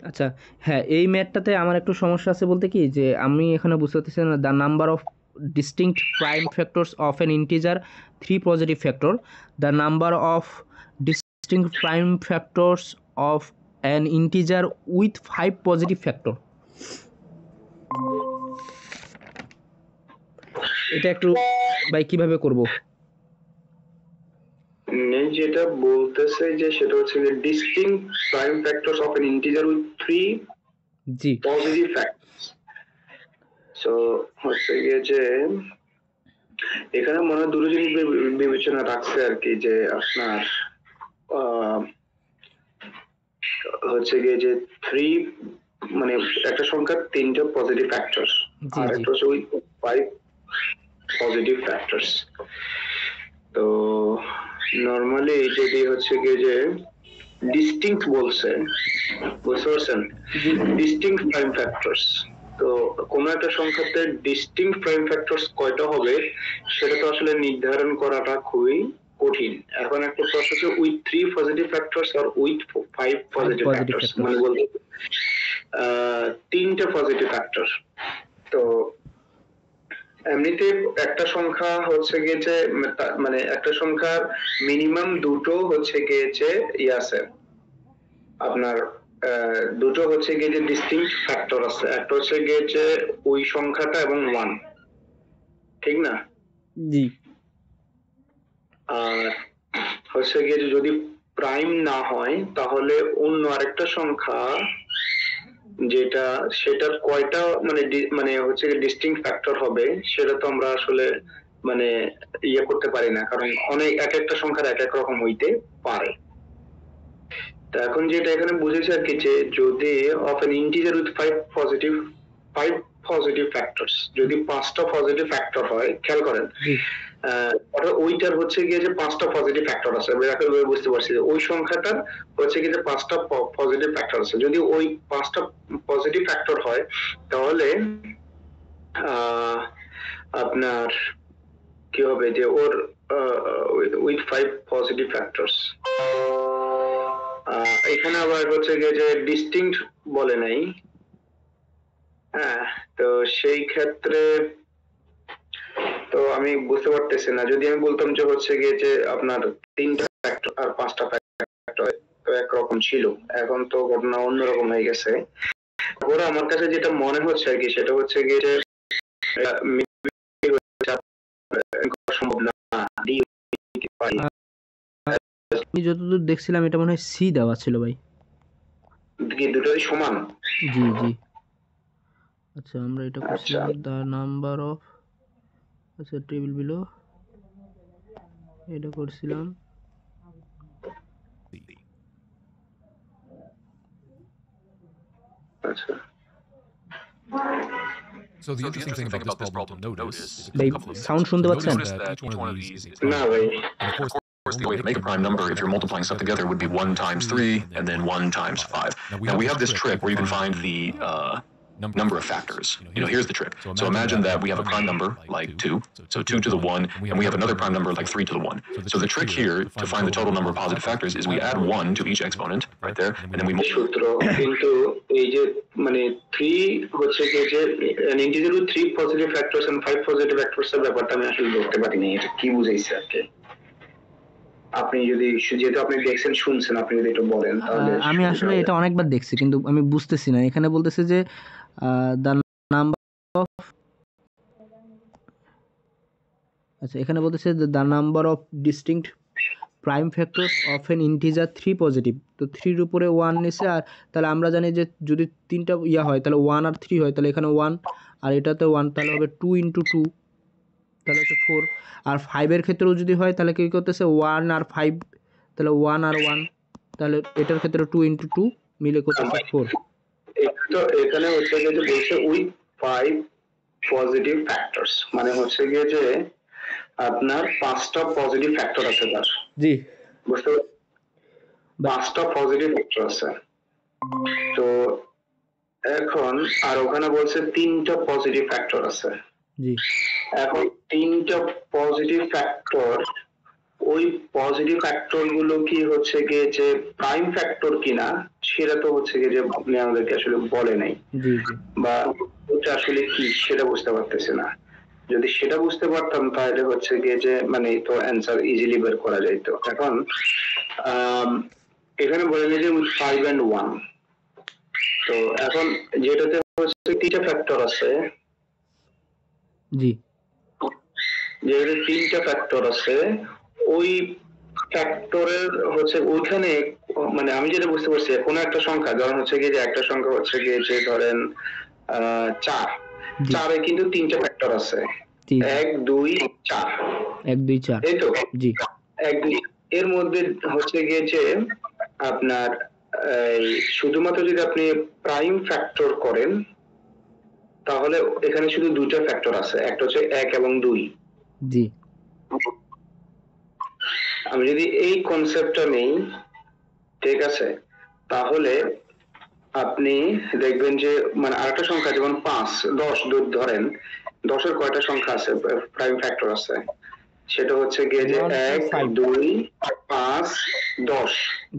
আচ্ছা, হ্যাঁ, এই ম্যাথটাতে আমার একটু সমস্যা আছে বলতে কি যে আমি এখানে বুঝতে পারতেছি না the number of distinct prime factors of an integer 3 positive factor, the number of distinct prime factors of an integer with 5 positive factor. এটা একটু ভাই কিভাবে করব? যেটা বলতেছে যে সেটা হচ্ছে যে distinct prime factors of an integer with 3 G positive factors. So হচ্ছে গিয়ে যে এখানে মনে হয় দুটো জিনিস বিবেচনা রাখছে আর কি, যে আপনার আহ, হচ্ছে গিয়ে যে 3 মানে একটা সংখ্যার 3টা পজিটিভ ফ্যাক্টরস জি আর জি একটা হচ্ছে উইথ 5 পজিটিভ ফ্যাক্টরস। তো নর্মালি যদি হচ্ছে গিয়ে যে ডিস্টিংক্ট বলছে, বুঝতে পারছেন, জি ডিস্টিংক্ট প্রাইম ফ্যাক্টরস। তো কোন একটা সংখ্যাতে ডিস্টিংক্ট প্রাইম ফ্যাক্টরস কয়টা হবে সেটা তো আসলে নির্ধারণ করাটা খুবই কঠিন। এখন একটা প্রশ্ন হচ্ছে উইথ 3 পজিটিভ ফ্যাক্টরস আর with 5 5 positive positive factors, factors. মানে বলতে 3টা পজিটিভ ফ্যাক্টর। তো এমনিতে একটা সংখ্যা হচ্ছে গিয়ে যে মানে একটা সংখ্যার মিনিমাম দুটো হচ্ছে গিয়ে যে আছে আপনার দুটো হচ্ছে গিয়ে যে ডিস্টিংক্ট ফ্যাক্টর আছে, একটা হচ্ছে গিয়ে যে ওই সংখ্যাটা এবং 1, ঠিক না? জি আর হচ্ছে গিয়ে যে যদি প্রাইম না হয় তাহলে অন্য আরেকটা সংখ্যা যেটা সেটার কয়টা মানে মানে হচ্ছে ডিস্টিংক্ট ফ্যাক্টর হবে সেটা তো আমরা আসলে মানে ইয়ে করতে পারি না, কারণ অনেক এক একটা সংখ্যার এক এক রকম হইতে পারে। তা এখন যেটা এখানে বুঝেছি আর কি, যে যদি of an integer with 5 positive factors, যদি 5টা পজিটিভ ফ্যাক্টর হয়, খেয়াল করেন জি অর্থাৎ ওইটার হচ্ছে গিয়ে যে 5টা পজিটিভ ফ্যাক্টর আছে, ব্যাপারটা বুঝতে পারছি যে ওই সংখ্যাটার হচ্ছে গিয়ে যে 5টা পজিটিভ ফ্যাক্টর আছে, যদি ওই 5টা পজিটিভ ফ্যাক্টর হয় তাহলে আহ আপনার কি হবে যে ওর উইথ 5 পজিটিভ ফ্যাক্টরস। এখানে আবার হচ্ছে গিয়ে যে ডিস্টিংক্ট বলে নাই। হ্যাঁ, তো সেই ক্ষেত্রে তো আমি বুঝতে পারতেছি না, যদি আমি বলতাম যে হচ্ছে গিয়ে যে আপনার 3টা ফ্যাক্টর আর 5টা ফ্যাক্টর তো একরকম ছিল, এখন তো ঘটনা অন্যরকম হয়ে গেছে। ওরা আমার কাছে যেটা মনে হচ্ছে আর কি সেটা হচ্ছে গিয়ে যে সম্ভব না, আমি যতদূর দেখছিলাম এটা মনে হয় সি দেওয়া ছিল ভাই। দুটোই সমান। জি জি আচ্ছা, আমরা এটা আচ্ছা, করছিলাম দ্য নাম্বার অফ, আচ্ছা টেবিল বিলো এটা করছিলাম। আচ্ছা, So the interesting thing about this problem to notice is a ভাই couple of সাউন্ড things. শুনতে So পাচ্ছেন? notice that each one of these is a না prime ভাই, number. And of course, The way to make a prime number, if you're multiplying stuff together, would be 1 times 3 and then 1 times 5. Now we have this trick where you can find the number of factors. Here's the trick. So imagine that we have a prime number like 2, so 2 to the 1, and we have another prime number like 3 to the 1. So the trick here to find the total number of positive factors is we add 1 to each exponent right there, and then we সূত্র কিন্তু এই যে মানে 3 হচ্ছে কি যে an integer with 3 positive factors and 5 positive factors এর ব্যাপারটা আমি আসলে ধরতে পারি না, এটা কি বুঝাইছে আর কি। আপনি যদি যেহেতু আপনি দেখছেন শুনছেন, আপনি যদি একটু বলেন তাহলে আমি আসলে এটা অনেকবার দেখছি কিন্তু আমি বুঝতেছি না। এখানে বলতেছে যে দ্য নাম্বার অফ, আচ্ছা এখানে বলতেছে the number of distinct prime factors of N integer 3 positive, তো 3-র উপরে 1 নিছে। আর তাহলে আমরা জানি যে যদি 3টা ইয়া হয় তাহলে 1 আর 3 হয়, তাহলে এখানে 1 আর এটাতে 1, তাহলে হবে 2 ইন্টু 2, তাহলে হচ্ছে 4। আর 5-এর ক্ষেত্রেও যদি হয় তাহলে কী করতেছে 1 আর 5, তাহলে 1 আর 1, তাহলে এটার ক্ষেত্রে 2 ইন্টু 2 মিলে করতেছে 4। তো এখানে হচ্ছে গিয়ে যে বলছে উইথ 5 পজিটিভ ফ্যাক্টরস, মানে হচ্ছে গিয়ে যে আপনার 5টা পজিটিভ ফ্যাক্টর আছে তার। জি বুঝতে পারছেন, 5টা পজিটিভ ফ্যাক্টর আছে। তো এখন আর ওখানে বলছে 3টা পজিটিভ ফ্যাক্টর আছে। জি এখন 3টা পজিটিভ ফ্যাক্টর ওই পজিটিভ ফ্যাক্টর গুলো কি হচ্ছে গিয়ে যে প্রাইম ফ্যাক্টর কিনা সেটা তো হচ্ছে গিয়ে যে আপনি আমাদেরকে আসলে বলে নাই, জি জি বা ওটা আসলে কি সেটা বুঝতে পারতেছি না। যদি সেটা বুঝতে পারতাম তাহলে হচ্ছে গিয়ে যে মানে তো অ্যান্সার ইজিলি বের করা যাইতো। এখন এখানে বলে যে 5 and 1, তো এখন যেটাতে হচ্ছে 3টা ফ্যাক্টর আছে, জি যেটাতে 3টা ফ্যাক্টর আছে, ওই ফ্যাক্টরের হচ্ছে ওইখানে মানে আমি যেটা বুঝতে পারছি কোনো একটা সংখ্যা ধরেন হচ্ছে গিয়ে যে একটা সংখ্যা হচ্ছে গিয়ে যে ধরেন 4, জি 4-এ কিন্তু 3টা ফ্যাক্টর আছে, জি 1 2 4, 1 2 4 এই তো জি 1 2, এর মধ্যে হচ্ছে গিয়ে যে আপনার এই শুধুমাত্র যদি আপনি প্রাইম ফ্যাক্টর করেন তাহলে এখানে শুধু 2টা ফ্যাক্টর আছে, একটা হচ্ছে 1 এবং 2। জি আমি যদি এই কনসেপ্টটা নেই, ঠিক আছে, তাহলে আপনি দেখবেন যে মানে আরেকটা সংখ্যা যেমন 5 10 ধরেন 10-এর কয়টা সংখ্যা আছে প্রাইম ফ্যাক্টর আছে, সেটা হচ্ছে গিয়ে যে 1 to 1 5 2 5 10,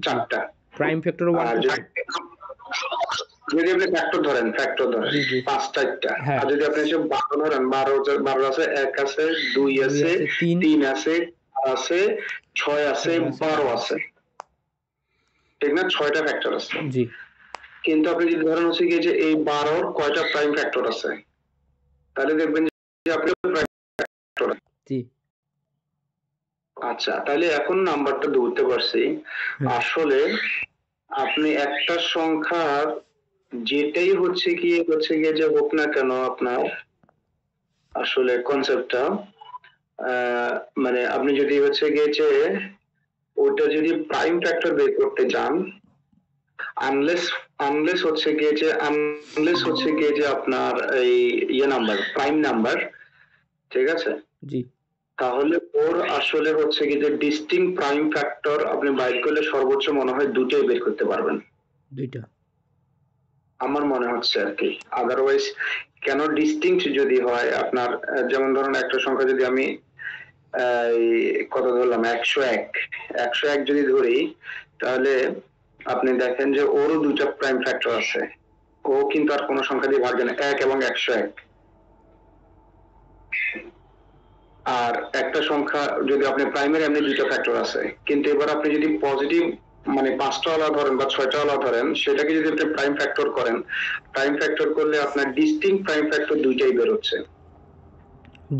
4টা। প্রাইম ফ্যাক্টর 1 আর to 5 যদি আপনি ফ্যাক্টর ধরেন জি জি 5-4টা, হ্যাঁ আর যদি আপনি সব 12 ধরেন 12 আছে, 1 আছে, 2 আছে, 3 আছে, 4 আছে, 6 আছে, 12 আছে, ঠিক না? 6টা ফ্যাক্টর আছে। জি কিন্তু আপনি যদি ধরেন হচ্ছে গিয়ে যে এই 12-র কয়টা প্রাইম ফ্যাক্টর আছে, তাহলে দেখবেন যে আপনি প্রাইম ফ্যাক্টর। জি আচ্ছা, তাহলে এখন নাম্বারটা ধরতে পারছি। আসলে আপনি একটা সংখ্যার যেটাই হচ্ছে গিয়ে যে হোক না কেন আপনার আসলে কনসেপ্টটা মানে আপনি যদি হচ্ছে গিয়ে যে ওটা যদি প্রাইম ফ্যাক্টর বের করতে যান, আনলেস হচ্ছে গিয়ে যে আপনার এই নাম্বার প্রাইম নাম্বার, ঠিক আছে, জি তাহলে ওর আসলে হচ্ছে কি যে ডিস্টিংক্ট প্রাইম ফ্যাক্টর আপনি বাইর করলে সর্বোচ্চ মনে হয় 2টাই বের করতে পারবেন, 2টা আমার মনে হচ্ছে আর কি। আদারওয়াইজ কেন ডিস্টিংক্ট যদি হয় আপনার যেমন ধরুন একটা সংখ্যা যদি আমি কত ধরলাম 101 যদি ধরি, তাহলে আপনি দেখেন যে ওরও 2টা প্রাইম ফ্যাক্টর আছে, ও কিন্তু আর কোনো সংখ্যা দিয়ে ভাগবে না, 1 এবং 101। আর একটা সংখ্যা যদি আপনি প্রাইমারি এমনি 2টা ফ্যাক্টর আছে, কিন্তু এবার আপনি যদি পজিটিভ মানে 5টা ওয়ালা ধরেন বা 6টা ওয়ালা ধরেন, সেটাকে যদি আপনি প্রাইম ফ্যাক্টর করেন, প্রাইম ফ্যাক্টর করলে আপনার ডিস্টিংক্ট প্রাইম ফ্যাক্টর 2টাই বের হচ্ছে।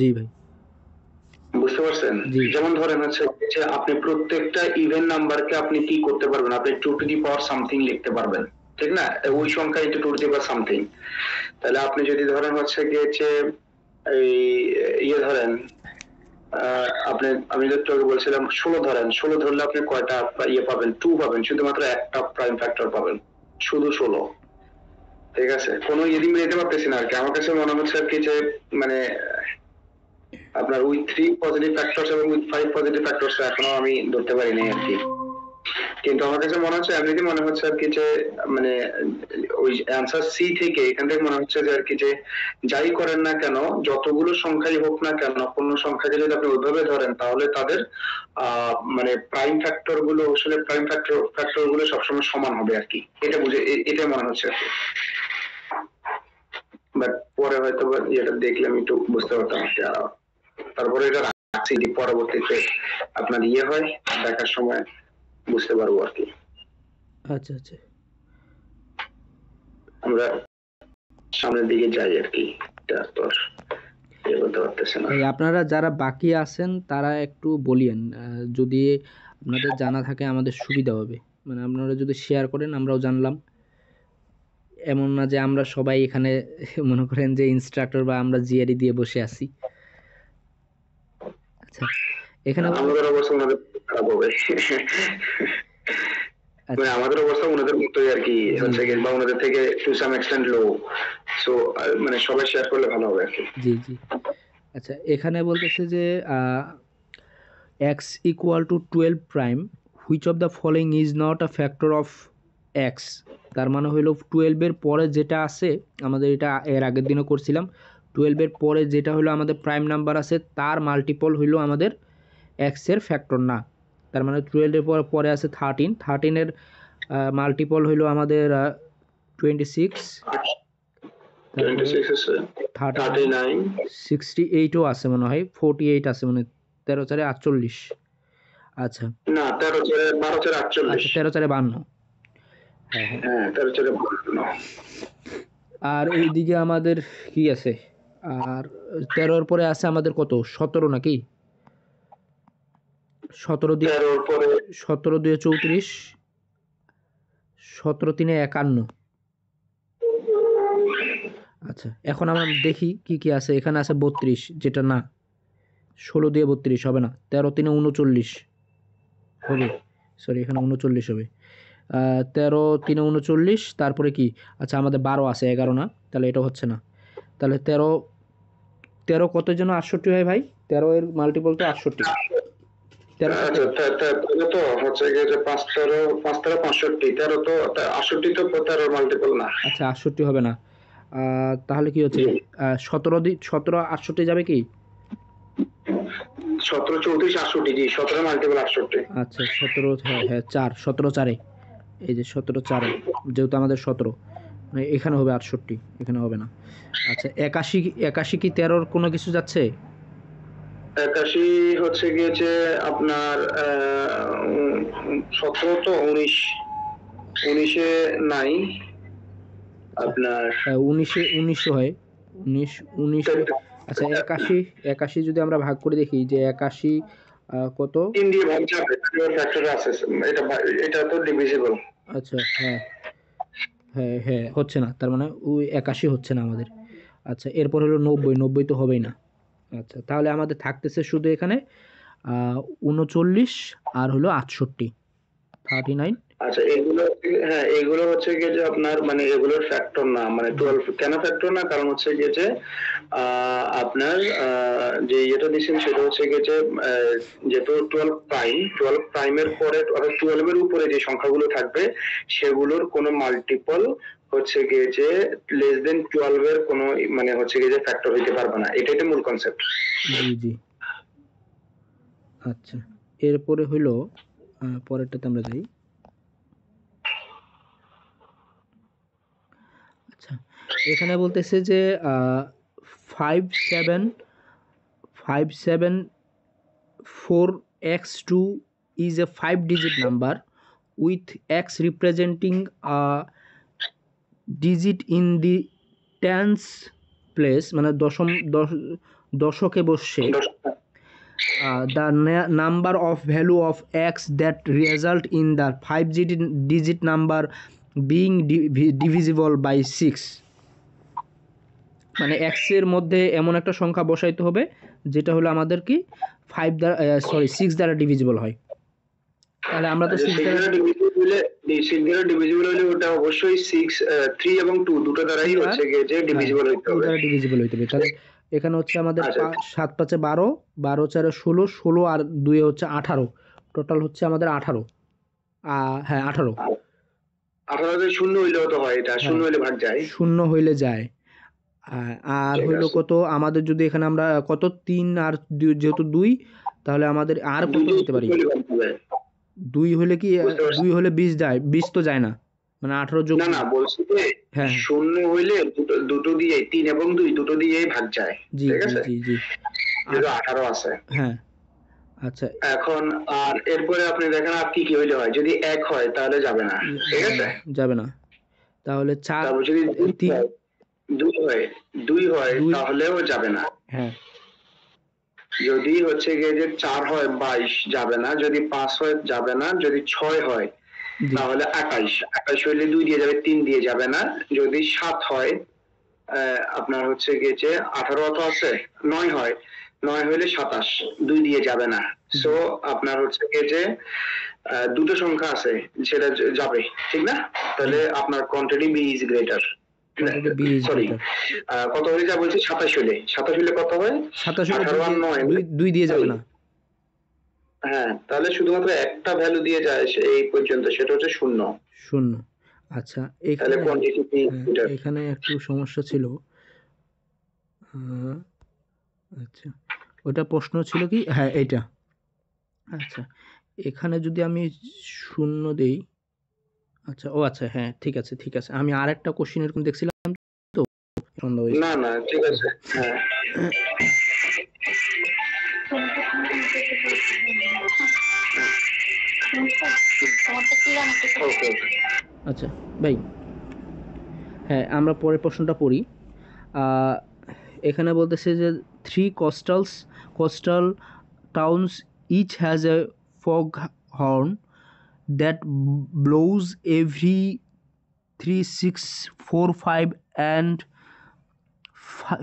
জি ভাই বুঝতে পারছেন? যেমন ধরেন হচ্ছে যে আপনি প্রত্যেকটা ইভেন নাম্বারকে আপনি কি করতে পারবেন, আপনি 2 টু দি পাওয়ার সামথিং লিখতে পারবেন, ঠিক না? ওই সংখ্যা into 2 to the power something. তাহলে আপনি যদি ধরেন হচ্ছে গিয়ে যে এই ধরেন আপনি আমি একটু আগে বলছিলাম 16 ধরেন, 16 ধরলে আপনি কয়টা পাবেন? 2 পাবেন, শুধুমাত্র একটা প্রাইম ফ্যাক্টর পাবেন, শুধু 16, ঠিক আছে? কোনো ইদি মিলাইতে পারতেছি না আর কি। আমার কাছে মনে হচ্ছে আর কি যে মানে আপনার উইথ 3 পজিটিভ ফ্যাক্টরস এবং উইথ 5 পজিটিভ ফ্যাক্টরস এখনো আমি ধরতে পারিনি আর কি। কিন্তু আমার কাছে মনে হচ্ছে এমনিতে মনে হচ্ছে আর কি যে মানে ওই অ্যান্সার সি থেকে এখান থেকে মনে হচ্ছে যে আর কি যে যাই করেন না কেন, যতগুলো সংখ্যাই হোক না কেন, কোন সংখ্যাকে যদি আপনি ওইভাবে ধরেন তাহলে তাদের মানে প্রাইম ফ্যাক্টর গুলো আসলে প্রাইম ফ্যাক্টর গুলো সবসময় সমান হবে আর কি, এটা বুঝে এটাই মনে হচ্ছে আর কি। বাট পরে হয়তো এটা দেখলে আমি একটু বুঝতে পারতাম আর কি। তারপরে এটা রাখছি যে পরবর্তীতে আপনার হয় দেখার সময় বুঝতে পারবো আর কি। আচ্ছা আচ্ছা আমরা সামনের দিকে যাই আর কি, তারপর বলতে পারতেছে না। আপনারা যারা বাকি আছেন তারা একটু বলিয়েন, যদি আপনাদের জানা থাকে আমাদের সুবিধা হবে, মানে আপনারা যদি শেয়ার করেন আমরাও জানলাম, এমন না যে আমরা সবাই এখানে মনে করেন যে ইনস্ট্রাক্টর বা আমরা জিআরই দিয়ে বসে আছি। আচ্ছা এখানে আমাদের অবস্থা ওনাদের খারাপ হবে, মানে আমাদের অবস্থা ওনাদের মতোই আর কি হচ্ছে কি, বা ওনাদের থেকে to some extent low, so মানে সবাই শেয়ার করলে ভালো হবে আর কি। জি জি আচ্ছা এখানে বলতেছে যে x equal to 12 prime which of the following is not a factor of x, তার মানে হলো 12 এর পরে যেটা আছে, আমাদের এটা এর আগের দিনও করছিলাম, 12 এর পরে যেটা হলো আমাদের প্রাইম নাম্বার আছে তার মাল্টিপল হইলো আমাদের এক্স এর ফ্যাক্টর না। তার মানে 12 এর পরে আছে 13, 13 এর মাল্টিপল হইলো আমাদের 26, তারপরে 26 আছে, 39, 68ও আছে মনে হয়, 48 আছে মনে হয়, 13 4 48। আচ্ছা না 13 4 12 4 আচ্ছা 48, 13 4 52। হ্যাঁ হ্যাঁ। হ্যাঁ 13 4 52। আর এইদিকে আমাদের কি আছে, আর 13 পরে আছে আমাদের কত, 17 নাকি, 17 দিয়ে 13 পরে 17 দিয়ে 34, 17 3 51। আচ্ছা এখন আমরা দেখি কি কি আছে। এখানে আছে 32, যেটা না, 16 দিয়ে 32 হবে না, 13 3 39 হবে, সরি এখানে 39 হবে, 13 3 39, তারপরে কি, আচ্ছা আমাদের 12 আছে, 11 না, তাহলে এটা হচ্ছে না। তাহলে 13 13 কত যেন 68 হয় ভাই, 13 এর মাল্টিপল তো 68, 13 আচ্ছা তাহলে তো হচ্ছে গিয়ে যে 5 13 5 13 65, 13 তো 68 তো 13 মাল্টিপল না। আচ্ছা 68 হবে না, তাহলে কি হচ্ছে, 17 17 68 যাবে কি, 17 34 68, জি 17 মাল্টিপল 68। আচ্ছা 17, হ্যাঁ হ্যাঁ 4, 17 4-এ, এই যে 17 4-এ, যেহেতু আমাদের 17, মানে এখানে হবে 68, এখানে হবে না। আচ্ছা 81, 81 কি 13-র কোনো কিছু যাচ্ছে, 81 হচ্ছে গিয়ে যে আপনার 17 তো 19, 19 নাই আপনার। 19-এ 19 হয়, 19 19-এ, আচ্ছা 81, 81 যদি আমরা ভাগ করে দেখি যে 81 কত, 3 দিয়ে ভাগ যাবে, ফ্যাক্টর আছে, এটা এটা তো ডিভিজিবল। আচ্ছা হ্যাঁ হ্যাঁ হ্যাঁ হচ্ছে না, তার মানে ওই 81 হচ্ছে না আমাদের। আচ্ছা এরপর হলো 90, 90 তো হবেই না। আচ্ছা তাহলে আমাদের থাকতেছে শুধু এখানে 39 আর হলো 68, 39। আচ্ছা এগুলো হ্যাঁ এগুলো হচ্ছে গিয়ে যে আপনার মানে এগুলোর ফ্যাক্টর না, মানে 12 কেন ফ্যাক্টর না, কারণ হচ্ছে গিয়ে যে আপনার যে এটা দিচ্ছেন সেটা হচ্ছে গিয়ে যে যেহেতু 12 প্রাইমের পরে অর্থাৎ 12 এর উপরে যে সংখ্যাগুলো থাকবে সেগুলোর কোনো মাল্টিপল হচ্ছে গিয়ে যে লেস দেন 12 এর কোনো মানে হচ্ছে গিয়ে যে ফ্যাক্টর হইতে পারবে না, এটাই তো মূল কনসেপ্ট। জি জি। আচ্ছা এরপরে হলো পরেরটাতে আমরা যাই। আচ্ছা এখানে বলতেছে যে 5747x2 is a 5-digit number with x representing a digit in the tens place, মানে দশকে বসে, the number of value of x that result in the 5-digit number being divisible by 6, মানে x এর মধ্যে এমন একটা সংখ্যা বসাইতে হবে যেটা হলো আমাদের কি 5 দ্বারা 6 দ্বারা ডিভিজিবল হয়। তাহলে আমরা তো 6 দ্বারা ডিভিজিবল হলে ওটা অবশ্যই 6 3 এবং 2 দুটো দ্বারাই হচ্ছে গিয়ে যে ডিভিজিবল হইতে হবে, দ্বারা ডিভিজিবল হইতে হবে। তাহলে এখানে হচ্ছে আমাদের আচ্ছা। 7 5 12, 12 4 16, 16 আর 2 হচ্ছে 18, টোটাল হচ্ছে আমাদের 18, হ্যাঁ 18, 18 তে শূন্য হইলেও তো হয়, এটা শূন্য হইলে ভাগ যায়, শূন্য হইলে যায়। আর ঠিক হইলো আছে। কত আমাদের, যদি এখানে আমরা কত 3 আর যেহেতু 2, তাহলে আমাদের আর কত দুটো হতে পারি, হইলে ভাগ হবে। 2 হলে কি, বুঝতে পারছি। 2 হলে 20 যায়, 20 তো যায় না, মানে 18 যোগ, না না বলছি যে হ্যাঁ শূন্য হইলে দুটো দিয়ে 3 এবং 2 দুটো দিয়েই ভাগ যায়, জি ঠিক জি আছে, জি জি, যেহেতু 18 আছে। হ্যাঁ আচ্ছা এখন আর এরপরে আপনি দেখেন আর কি কি হইলে হয়, যদি 1 হয় তাহলে যাবে না, ঠিক আছে, যাবে না, তাহলে 4 তারপর যদি 3, 2 হয় 2 হয় দুই। তাহলেও যাবে না, হ্যাঁ যদি হচ্ছে গিয়ে যে 4 হয় 22 যাবে না, যদি 5 হয় যাবে না, যদি 6 হয় জি তাহলে 28, 28 হইলে 2 দিয়ে যাবে, 3 দিয়ে যাবে না, যদি 7 হয় আপনার হচ্ছে গিয়ে যে 18 অত আছে, 9 হয়, 9 হইলে 27, 2 দিয়ে যাবে না, সো আপনার হচ্ছে গিয়ে যে দুটো সংখ্যা আছে সেটা যাবে, ঠিক না, তাহলে আপনার quantity B is greater, quantity B is sorry greater, কত হলে যা বলছি 27 হইলে, 27 হইলে কত হয়, 27 হলে 18 আর 9, 2 দিয়ে যাবে না, হ্যাঁ তাহলে শুধুমাত্র একটা ভ্যালু দিয়ে যায় এই পর্যন্ত, সেটা হচ্ছে 0, 0। আচ্ছা তাহলে এখানে, কোয়ান্টিটি বি গ্রেটার। এখানে একটু সমস্যা ছিল, আহ, আচ্ছা ওটা প্রশ্ন ছিল কি, হ্যাঁ এইটা আচ্ছা, এখানে যদি আমি 0 দেই, আচ্ছা, ও আচ্ছা, হ্যাঁ, ঠিক আছে, ঠিক আছে। আমি আরেকটা কোশ্চেন এরকম দেখছিলাম, তো সন্দেহ হয়েছে। না না ঠিক আছে, হ্যাঁ ওকে। আচ্ছা ভাই, হ্যাঁ, আমরা পরের প্রশ্নটা পড়ি। আহ, এখানে বলতেছে যে coastal towns each has a fog horn that blows every 3, 6, 4, 5 and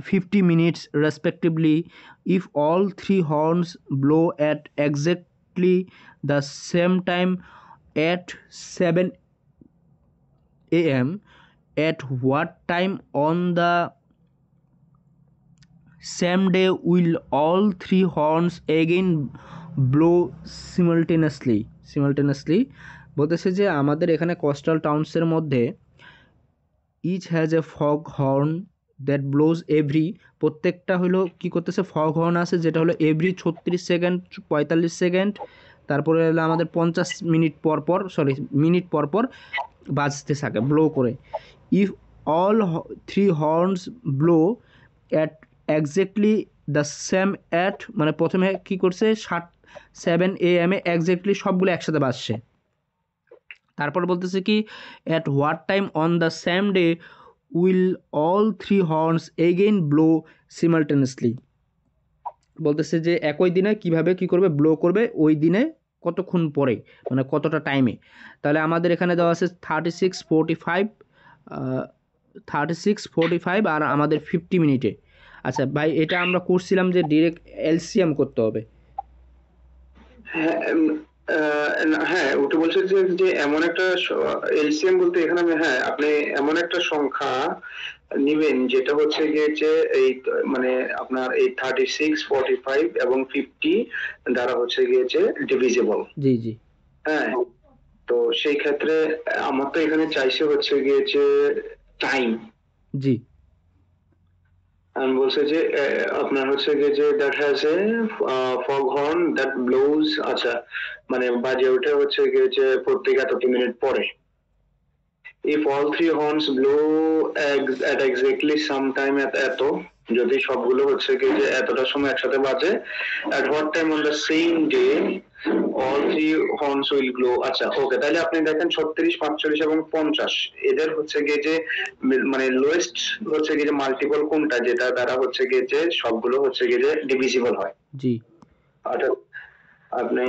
50 minutes respectively. If all three horns blow at exactly the same time at 7 a.m., at what time on the same day will all three horns again blow simultaneously? বলতেছে যে আমাদের এখানে coastal টাউন্সের মধ্যে each has a fog horn that blows every, প্রত্যেকটা হলো কি করতেছে, ফগ হর্ন আছে যেটা হলো এভরি 36 সেকেন্ড, 45 সেকেন্ড, তারপরে হলো আমাদের 50 মিনিট পর পর বাজতে থাকে, ব্লো করে। If all three horns blow at exactly the same at, মানে প্রথমে কি করছে 7 AM এক্স্যাক্টলি সবগুলো একসাথে বাজছে। তারপর বলতেছে কি at what time on the same day will all three horns again blow simultaneously, বলতেছে যে একই দিনে কিভাবে কি করবে, ব্লো করবে, ওই দিনে কতক্ষণ পরে, মানে কতটা টাইমে। তাহলে আমাদের এখানে দেওয়া আছে 36, 45 আর আমাদের 50 মিনিটে। আচ্ছা ভাই, এটা আমরা করছিলাম যে ডিরেক্ট এলসিএম করতে হবে। হ্যাঁ হ্যাঁ ওটা বলছে যে যে এমন একটা এলসিএম বলতে এখানে আমি, হ্যাঁ আপনি এমন একটা সংখ্যা নিবেন যেটা হচ্ছে গিয়ে যে এই মানে আপনার এই 36, 45 এবং 50 দ্বারা হচ্ছে গিয়ে যে ডিভিজিবল। জি জি হ্যাঁ, তো সেই ক্ষেত্রে আমার তো এখানে চাইছে হচ্ছে গিয়ে যে টাইম। জি আমি বলছে যে আপনার হচ্ছে গিয়ে যে that has a fog horn that blows, আচ্ছা মানে বাজে ওঠে হচ্ছে গিয়ে যে প্রত্যেক এতটি মিনিট পরে। If all three horns blow at exactly some time at এত, যদি সবগুলো হচ্ছে গিয়ে যে এতটা সময় একসাথে বাজে, at what time on the same day all three horns will blow। আচ্ছা ওকে, তাহলে আপনি দেখেন 36, 45 এবং 50 এদের হচ্ছে গিয়ে যে মানে লোয়েস্ট হচ্ছে গিয়ে যে মাল্টিপল কোনটা যেটা দ্বারা হচ্ছে গিয়ে যে সবগুলো হচ্ছে গিয়ে যে ডিভিজিবল হয়। জি অর্থাৎ আপনি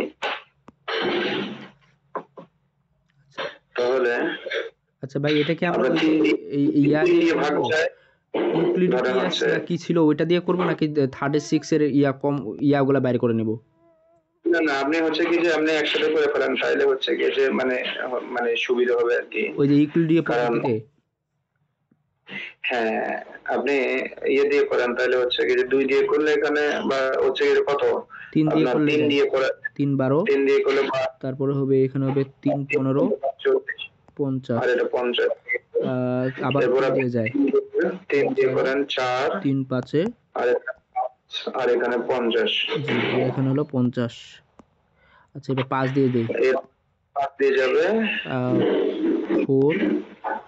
তাহলে আচ্ছা ভাই, এটা কি আমরা আমরা ওই তিন যে ইয়া তিন দিয়ে দিয়ে ভাগ করবো, যায়, ধরেন ইউক্লিডিয়াস হচ্ছে না কি ছিল ওইটা দিয়ে করবো, নাকি 36 এর ইয়াগুলা বাইর করে নেব? না না আপনি হচ্ছে কি যে আপনি একসাথে করে ফেলেন, তাহলে হচ্ছে কি যে মানে মানে সুবিধা হবে আর কি। ওই যে ইউক্লিডীয় কারণ পদ্ধতিতে। হ্যাঁ আপনি ইয়ে দিয়ে করেন তাহলে হচ্ছে কি যে 2 দিয়ে করলে এখানে বা হচ্ছে কি যে কত 3 দিয়ে আপনার করলে 3 দিয়ে করে 3 12, 3 দিয়ে করলে তারপরে হবে এখানে হবে 3 15 50, আর এটা 50, আবার এরপর 3 আপনি দিয়ে যায় 3 দিয়ে করেন 4 3 5-এ, আর এখানে 50। জি জি, এখানে হলো 50। আচ্ছা, এবার 5 দিয়ে দেই, এর 5 দিয়ে যাবে 4,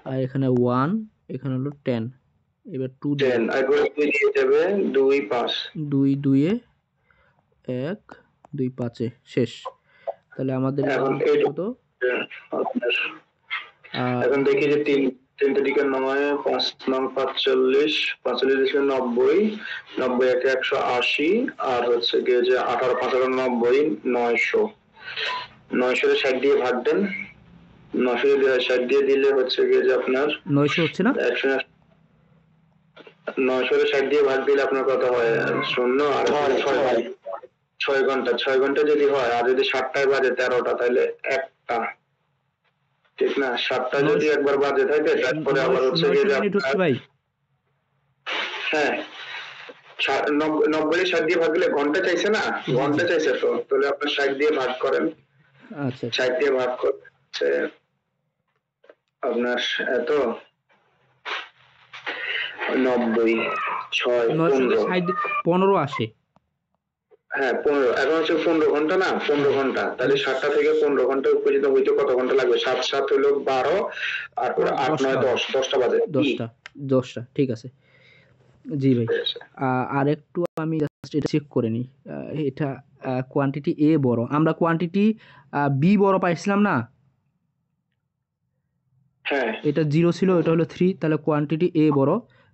আর এখানে 1, এখানে হলো 10, এবার 2 দিয়ে 10, আর 2 দিয়ে যাবে 2 5। 2 2-এ 1 2 5-এ শেষ। তাহলে আমাদের এখন কত? আপনার আহ, এখন দেখি যে 3 দিকে 9, 5 9 45, 45 90, 90 একে 180, আর হচ্ছে গিয়ে যে 18 5 90, 900। 900 এর 60 দিয়ে ভাগ দেন, 900 দিয়ে 60 দিয়ে দিলে হচ্ছে গিয়ে যে আপনার 900 হচ্ছে না? 900 এর 60 দিয়ে ভাগ দিলে আপনার কত হয়? 0 আর 6 ঘন্টা। 6 ঘন্টা যদি হয়, আর যদি 7টায় বাজে 13টা, তাহলে একটা, ঠিক না? 7টা যদি একবার বাজে থাকে তারপরে আবার হচ্ছে গিয়ে 900 মিনিট হচ্ছে ভাই। হ্যাঁ 90 60 দিয়ে ভাগ দিলে ঘন্টা চাইছে না, ঘন্টা চাইছে, তো তাহলে আপনার 60 দিয়ে ভাগ করেন। আচ্ছা 60 দিয়ে ভাগ করছে আপনার এত 90, 6 15, 960 15 আসে। হ্যাঁ 15, এখন হচ্ছে 15 ঘন্টা না, 15 ঘন্টা, তাহলে 7টা থেকে 15 ঘন্টা পর্যন্ত হইতে কত ঘন্টা লাগবে? 7 7 হলো 12, আর 8 9 10, 10টা বাজে। 10টা ঠিক আছে। জি ভাই, আর একটু আমি জাস্ট এটা চেক করে নিই। এটা কোয়ান্টিটি এ বড়, আমরা কোয়ান্টিটি বি বড় পাইছিলাম না? হ্যাঁ এটা 0 ছিল, এটা হলো 3, তাহলে কোয়ান্টিটি এ বড়।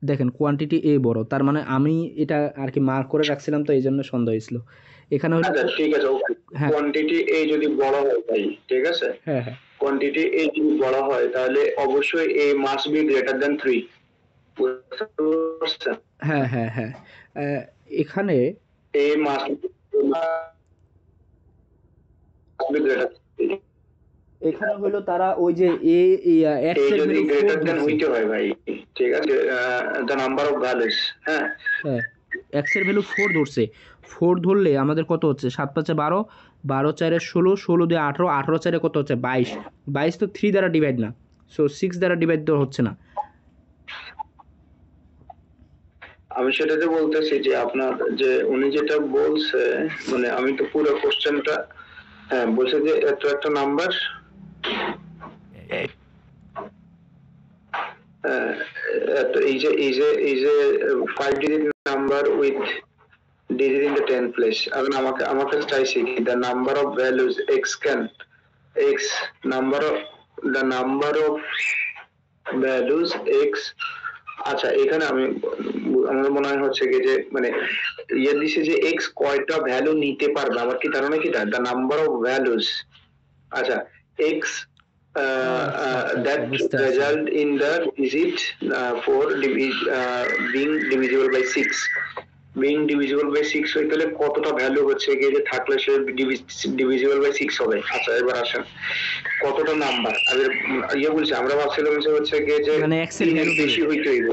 দেখেন কোয়ান্টিটি এ বড়, তার মানে আমি এটা আর কি মার্ক করে রাখছিলাম, তো এই জন্য সন্দেহ হয়েছিল। এখানে হলো আচ্ছা ঠিক আছে, হ্যাঁ কোয়ান্টিটি এ যদি বড় হয় ভাই, ঠিক আছে, হ্যাঁ হ্যাঁ কোয়ান্টিটি এ যদি বড় হয় তাহলে অবশ্যই a must be greater than 3। হ্যাঁ হ্যাঁ হ্যাঁ এখানে এ মাস্ট বি গ্রেটার, এখানে হলো তারা ওই যে এ এক্স এর যদি ভ্যালু 4 গ্রেটার দ্যান ধরছে। হইতে হয় ভাই, ঠিক আছে, দ্য নাম্বার অফ ভ্যালুস। হ্যাঁ হ্যাঁ এক্স এর ভ্যালু 4 ধরছে। 4 ধরলে আমাদের কত হচ্ছে? 7 5 12, 12 4 16, 16 দিয়ে 18, 18 4 কত হচ্ছে? 22। 22 তো 3 দ্বারা ডিভাইড না, সো 6 দ্বারা ডিভাইড তো হচ্ছে না। আমি সেটাতে বলতেছি যে আপনার যে উনি যেটা বলছে, মানে আমি তো পুরো কোশ্চেনটা, হ্যাঁ বলছে যে এত একটা নাম্বার, এই যে 5 digit number with digit in the 10th place। এখন আমাকে চাইছে কি the number of values x number of the number of values x। আচ্ছা এখানে আমার মনে হয় হচ্ছে কি যে মানে ইয়ে দিছে যে x কয়টা ভ্যালু নিতে পারবে, আমার কি ধারণা কি the number of values। আচ্ছা x that result in the digit 4 being divisible by 6, being divisible by 6 হয়ে গেলে কতটা ভ্যালু হচ্ছে গিয়ে যে থাকলে সে divisible by 6 হবে। আচ্ছা এবার আসেন কতটা নাম্বার ইয়ে বলছে, আমরা ভাবছিলাম হচ্ছে গিয়ে যে মানে x এর ভ্যালু বেশি হইতে হইবে,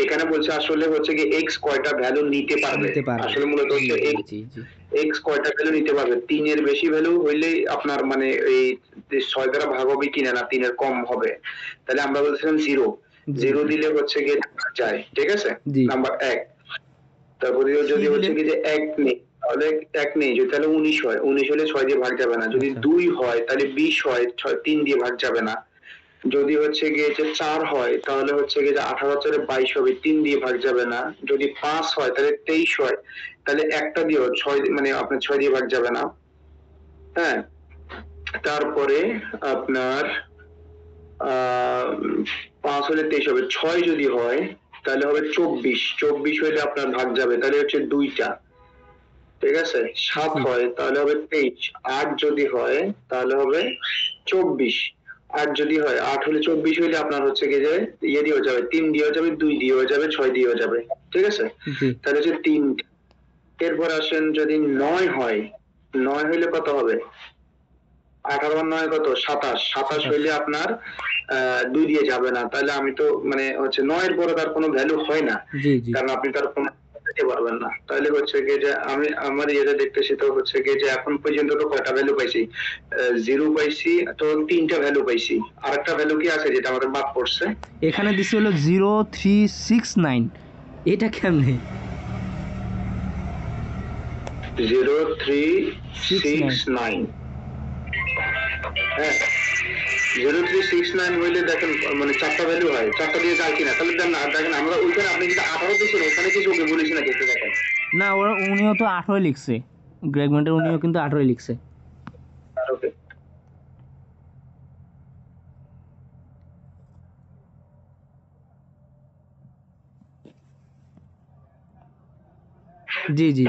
এখানে বলছে আসলে হচ্ছে গিয়ে x কয়টা ভ্যালু নিতে পারবে। আসলে মূলত হচ্ছে x কয়টা ভ্যালু নিতে পারবে, 3 এর বেশি ভ্যালু হইলেই আপনার মানে এই 6 দ্বারা ভাগ হবে কিনা না 3 এর কম হবে, তাহলে আমরা বলছিলাম 0 দিলে হচ্ছে গিয়ে যায়, ঠিক আছে, নাম্বার 1। তারপরে যদি হচ্ছে কি যে 1 নেই তাহলে 1 নেই, যদি তাহলে 19 হয়, 19 হলে 6 দিয়ে ভাগ যাবে না, যদি 2 হয় তাহলে 20 হয়, 3 দিয়ে ভাগ যাবে না, যদি হচ্ছে গিয়ে যে 4 হয় তাহলে হচ্ছে গিয়ে যে 18 4 22 হবে, 3 দিয়ে ভাগ যাবে না, যদি 5 হয় তাহলে 23 হয়, তাহলে একটা দিয়েও 6 মানে আপনার 6 দিয়ে ভাগ যাবে না। হ্যাঁ তারপরে আপনার 5 হলে 23 হবে, 6 যদি হয় তাহলে হবে 24 হইলে আপনার ভাগ যাবে, তাহলে হচ্ছে 2টা, ঠিক আছে। 7 হয় তাহলে হবে 23, 8 যদি হয় তাহলে হবে 24, 8 যদি হয় 8 হলে 24 হইলে আপনার হচ্ছে কি যে ইয়ে দিয়েও যাবে, 3 দিয়েও যাবে, 2 দিয়েও যাবে, 6 দিয়েও যাবে, ঠিক আছে, তাহলে হচ্ছে 3। এরপর আসেন যদি 9 হয়, 9 হইলে কত হবে? 18 আর 9 কত? 27 হইলে আপনার 2 দিয়ে যাবে না, তাহলে আমি তো মানে হচ্ছে 9 এর পরে তার কোনো ভ্যালু হয় না, কারণ আপনি তার কোনো দিতে পারবেন না। তাহলে হচ্ছে কি যে আমি আমার ইয়েটা দেখতেছি, তো হচ্ছে কি যে এখন পর্যন্ত তো কয়টা ভ্যালু পাইছি? 0 পাইছি, তো 3টা ভ্যালু পাইছি, আরেকটা ভ্যালু কি আছে যেটা আমাদের বাদ পড়ছে? এখানে দিছে হলো 0369, এটা কেমনে? 0369, হ্যাঁ 0369 হইলে দেখেন মানে 4টা ভ্যালু হয়, 4টা দিয়ে যায় কিনা, তাহলে দেখেন আমরা ওইখানে আপনি যেটা 18 দিয়েছেন ওখানে কিছু ওকে বলেছি না, দেখতে দেখেন না উনিও তো 18 লিখছে, গ্রেগমেন্টের উনিও কিন্তু 18 লিখছে। ওকে জি জি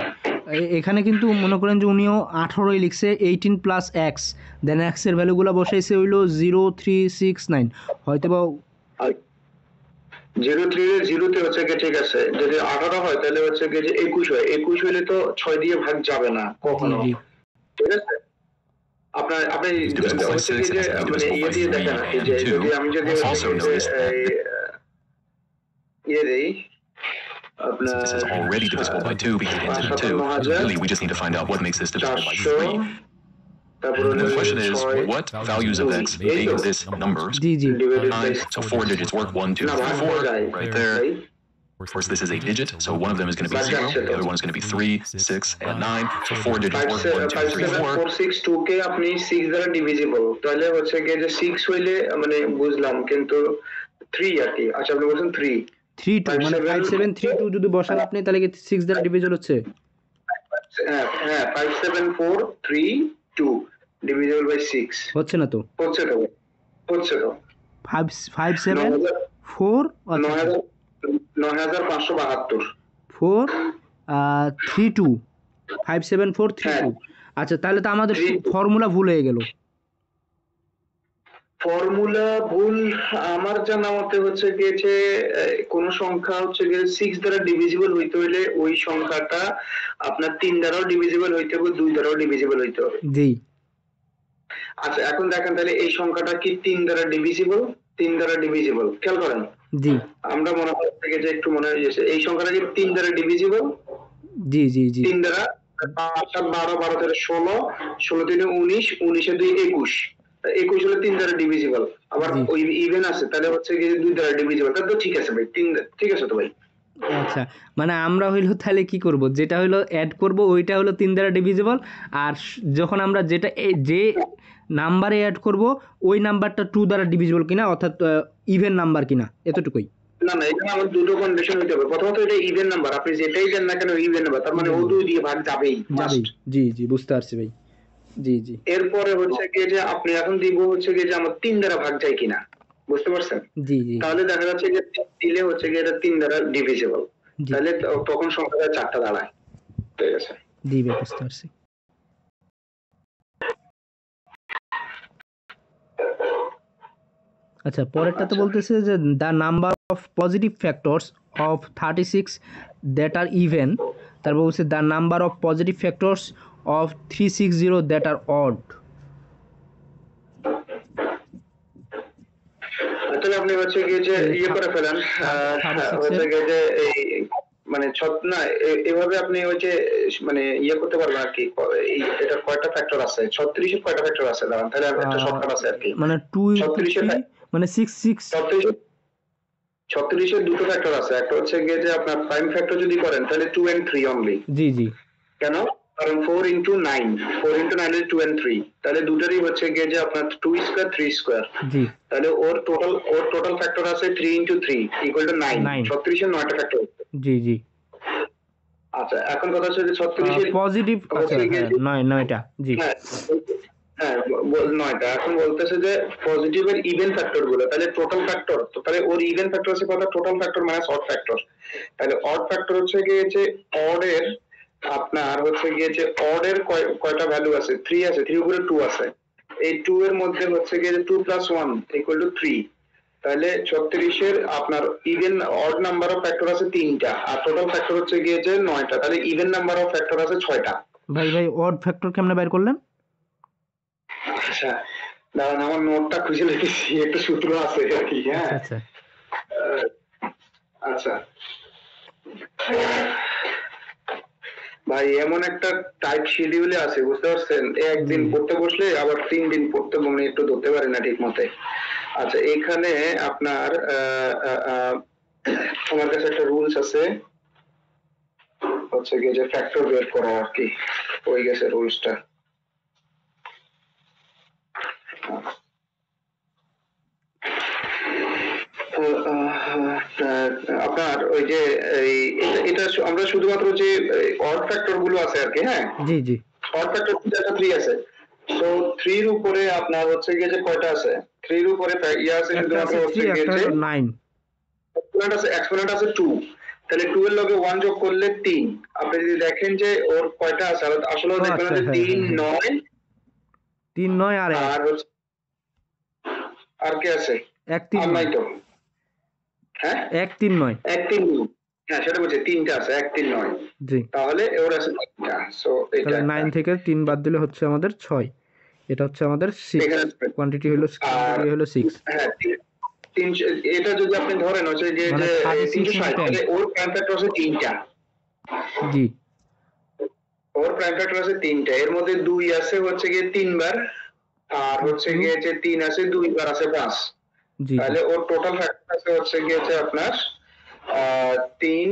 এখানে কিন্তু মনে করেন যে উনিও 18ই লিখছে, 18 প্লাস এক্স, দেন এক্স এর ভ্যালুগুলো বসাইছে হইলো 0369, হয়তো বা 03 এর 0 তে হচ্ছে কি ঠিক আছে, যদি 18 হয় তাহলে হচ্ছে কি যে 21 হয়, 21 হইলে তো 6 দিয়ে ভাগ যাবে না কখনো, ঠিক আছে। আপনি হচ্ছে কি যে মানে ইয়ে দিয়ে দেখেন যে যদি আমি যদি ইয়ে দেই আপনার This is already divisible by 2 because it ends in 2. So really, we just need to find out what makes this divisible by 3. And the question is, what values of x make this number? G G 9, so 4 digits work. 1 2 3 4 right there. Of course, this is a digit, so one of them is going to be 0, the other one is going to be 3, 6, and 9. So 4 digits work, 1, 2, 3, 4. 5742 কে আপনি 6 দ্বারা divisible, তাহলে হচ্ছে গিয়ে যে 6 হইলে মানে বুঝলাম, কিন্তু 3 আর কি। আচ্ছা আপনি বলছেন 3 32 মানে 5732 যদি বসান আপনি তাহলে কি 6 দ্বারা ডিভিজিবল হচ্ছে? হ্যাঁ হ্যাঁ 57432 ডিভিজিবল বাই 6 হচ্ছে না তো? হচ্ছে তো, হচ্ছে তো 574 9572 4 32 57432। আচ্ছা তাহলে তো আমাদের ফর্মুলা ভুল হয়ে গেল। ফর্মুলা ভুল আমার জানা মতে হচ্ছে গিয়েছে কোন সংখ্যা হচ্ছে গিয়ে 6 দ্বারা ডিভিজিবল হইতে হইলে ওই সংখ্যাটা আপনার 3 দ্বারাও ডিভিজিবল হইতে হবে, 2 দ্বারাও ডিভিজিবল হইতে হবে। জি। আচ্ছা এখন দেখেন তাহলে এই সংখ্যাটা কি 3 দ্বারা ডিভিজিবল? 3 দ্বারা ডিভিজিবল, খেয়াল করেন। জি আমরা মনে হচ্ছে যে একটু মনে হয়েছে এই সংখ্যাটা কি 3 দ্বারা ডিভিজিবল? জি জি জি 3 দ্বারা 5 7 12 12 থেকে 16 16 থেকে 19 19 এ 2 21 21 হলো 3 দ্বারা ডিভিজিবল। আবার ওই ইভেন আছে তাহলে হচ্ছে কি 2 দ্বারা ডিভিজিবল। তাহলে তো ঠিক আছে ভাই, 3 ঠিক আছে তো ভাই। আচ্ছা মানে আমরা হইলো তাহলে কি করব, যেটা হইলো অ্যাড করব ওইটা হলো 3 দ্বারা ডিভিজিবল, আর যখন আমরা যেটা যে নাম্বারে অ্যাড করব ওই নাম্বারটা 2 দ্বারা ডিভিজিবল কিনা, অর্থাৎ ইভেন নাম্বার কিনা, এতটুকুই। না না এখানে আমার দুটো কন্ডিশন হইতে হবে। প্রথমত এটা ইভেন নাম্বার, আপনি যেটাই দেন না কেন ইভেন নাম্বার, তার মানে ও 2 দিয়ে ভাগ যাবেই। জি জি বুঝতে পারছি ভাই। জি জি। এরপরে হচ্ছে কি যে আপনি এখন দিব হচ্ছে কি যে আমার 3 দ্বারা ভাগ যায় কিনা, বুঝতে পারছেন? জি জি। তাহলে দেখা যাচ্ছে যে দিলে হচ্ছে কি এটা 3 দ্বারা ডিভিজিবল, তাহলে তখন সংখ্যাটা 4টা দাঁড়ায়। ঠিক আছে জি ভাই বুঝতে পারছি। আচ্ছা পরেরটাতে বলতেছে যে the number of positive factors of 36 that are even, তারপর বলছে the number of positive factors of 360 that are odd. তাহলে আপনি হচ্ছে কি যে ইয়ে করে ফেলেন, হচ্ছে কি যে এই মানে না এভাবে আপনি হচ্ছে মানে ইয়ে করতে পারবেন আর কি। এটা কয়টা ফ্যাক্টর আছে? 36 এর কয়টা ফ্যাক্টর আছে দাঁড়ান, তাহলে একটা শর্টকাট আছে আর কি। মানে 2 মানে 6 36 এর দুটো ফ্যাক্টর আছে। একটা হচ্ছে গিয়ে যে আপনার প্রাইম ফ্যাক্টর যদি করেন তাহলে 2 and 3 অনলি। জি জি। কেন? কারণ 4 into 9 is 2 and 3, তাহলে দুটোরই হচ্ছে গিয়ে যে আপনার 2 স্কয়ার 3 স্কয়ার। জি। তাহলে ওর টোটাল ফ্যাক্টর আছে 3 into 3 equal to 9। 36 এর 9টা ফ্যাক্টর। জি জি। আচ্ছা এখন কথা হচ্ছে যে 36 এর পজিটিভ আছে 9টা। জি হ্যাঁ 9টা। এখন বলতেছে যে পজিটিভ এর ইভেন ফ্যাক্টর গুলো, তাহলে টোটাল ফ্যাক্টর, তো তাহলে ওর ইভেন ফ্যাক্টর আছে কত? Total factor minus odd factor. তাহলে অড ফ্যাক্টর হচ্ছে গিয়ে যে অড এর আপনার হচ্ছে গিয়ে যে অড এর কয়টা ভ্যালু আছে? 3 আছে, 3 উপরে 2 আছে। এই 2 এর মধ্যে হচ্ছে গিয়ে যে 2 + 1 = 3। তাহলে 36 এর আপনার even odd number of factor আছে 3টা, আর টোটাল ফ্যাক্টর হচ্ছে গিয়ে যে 9টা, তাহলে ইভেন নাম্বার অফ ফ্যাক্টর আছে 6টা। ভাই অড ফ্যাক্টর কেমনে বের করলেন? আচ্ছা দাঁড়ান আমার নোটটা খুঁজে লিখেছি, একটা সূত্র আছে আর কি। হ্যাঁ আচ্ছা আচ্ছা ভাই এমন একটা টাইট শিডিউলে আছে, বুঝতে পারছেন? একদিন পড়তে বসলে আবার 3 দিন পড়তে মনে একটু ধরতে পারে না ঠিক মতে। আচ্ছা এখানে আপনার আমার কাছে একটা রুলস আছে হচ্ছে গিয়ে যে ফ্যাক্টর বের করা আর কি, ওই গেছে রুলসটা। আপনার ওই যে এটা আমরা শুধুমাত্র যে অড ফ্যাক্টর গুলো আছে আর কি। হ্যাঁ জি জি। অড ফ্যাক্টর 3 আছে, তো 3 এর উপরে আপনার হচ্ছে গিয়ে যে কয়টা আছে? 3 এর উপরে ইয়া আছে শুধুমাত্র হচ্ছে গিয়ে যে 9 এক্সপোনেন্ট আছে 2, তাহলে 2 এর লগে 1 যোগ করলে 3। আপনি যদি দেখেন যে ওর কয়টা আছে আসলে দেখবেন যে 3 9 আর হচ্ছে আর কি আছে? 1 3 নাই তো। হ্যাঁ 1 3 9 1 3 হ্যাঁ সেটা বলছি, 3টা আছে 1 3 9। জি তাহলে ওর আছে 3টা। সো এটা 9 থেকে 3 বাদ দিলে হচ্ছে আমাদের 6, এটা হচ্ছে আমাদের 6 কোয়ান্টিটি হলো 6। হ্যাঁ 3 এটা যদি আপনি ধরেন হচ্ছে যে 360, তাহলে ওর প্রাইম ফ্যাক্টর আছে 3টা। জি ওর প্রাইম ফ্যাক্টর আছে 3টা, এর মধ্যে 2 আছে হচ্ছে গিয়ে 3 বার, আর হচ্ছে গিয়ে যে 3 আছে 2 বার আছে 5। জি তাহলে ওর টোটাল ফ্যাক্টর আছে হচ্ছে গিয়ে যে আপনার 3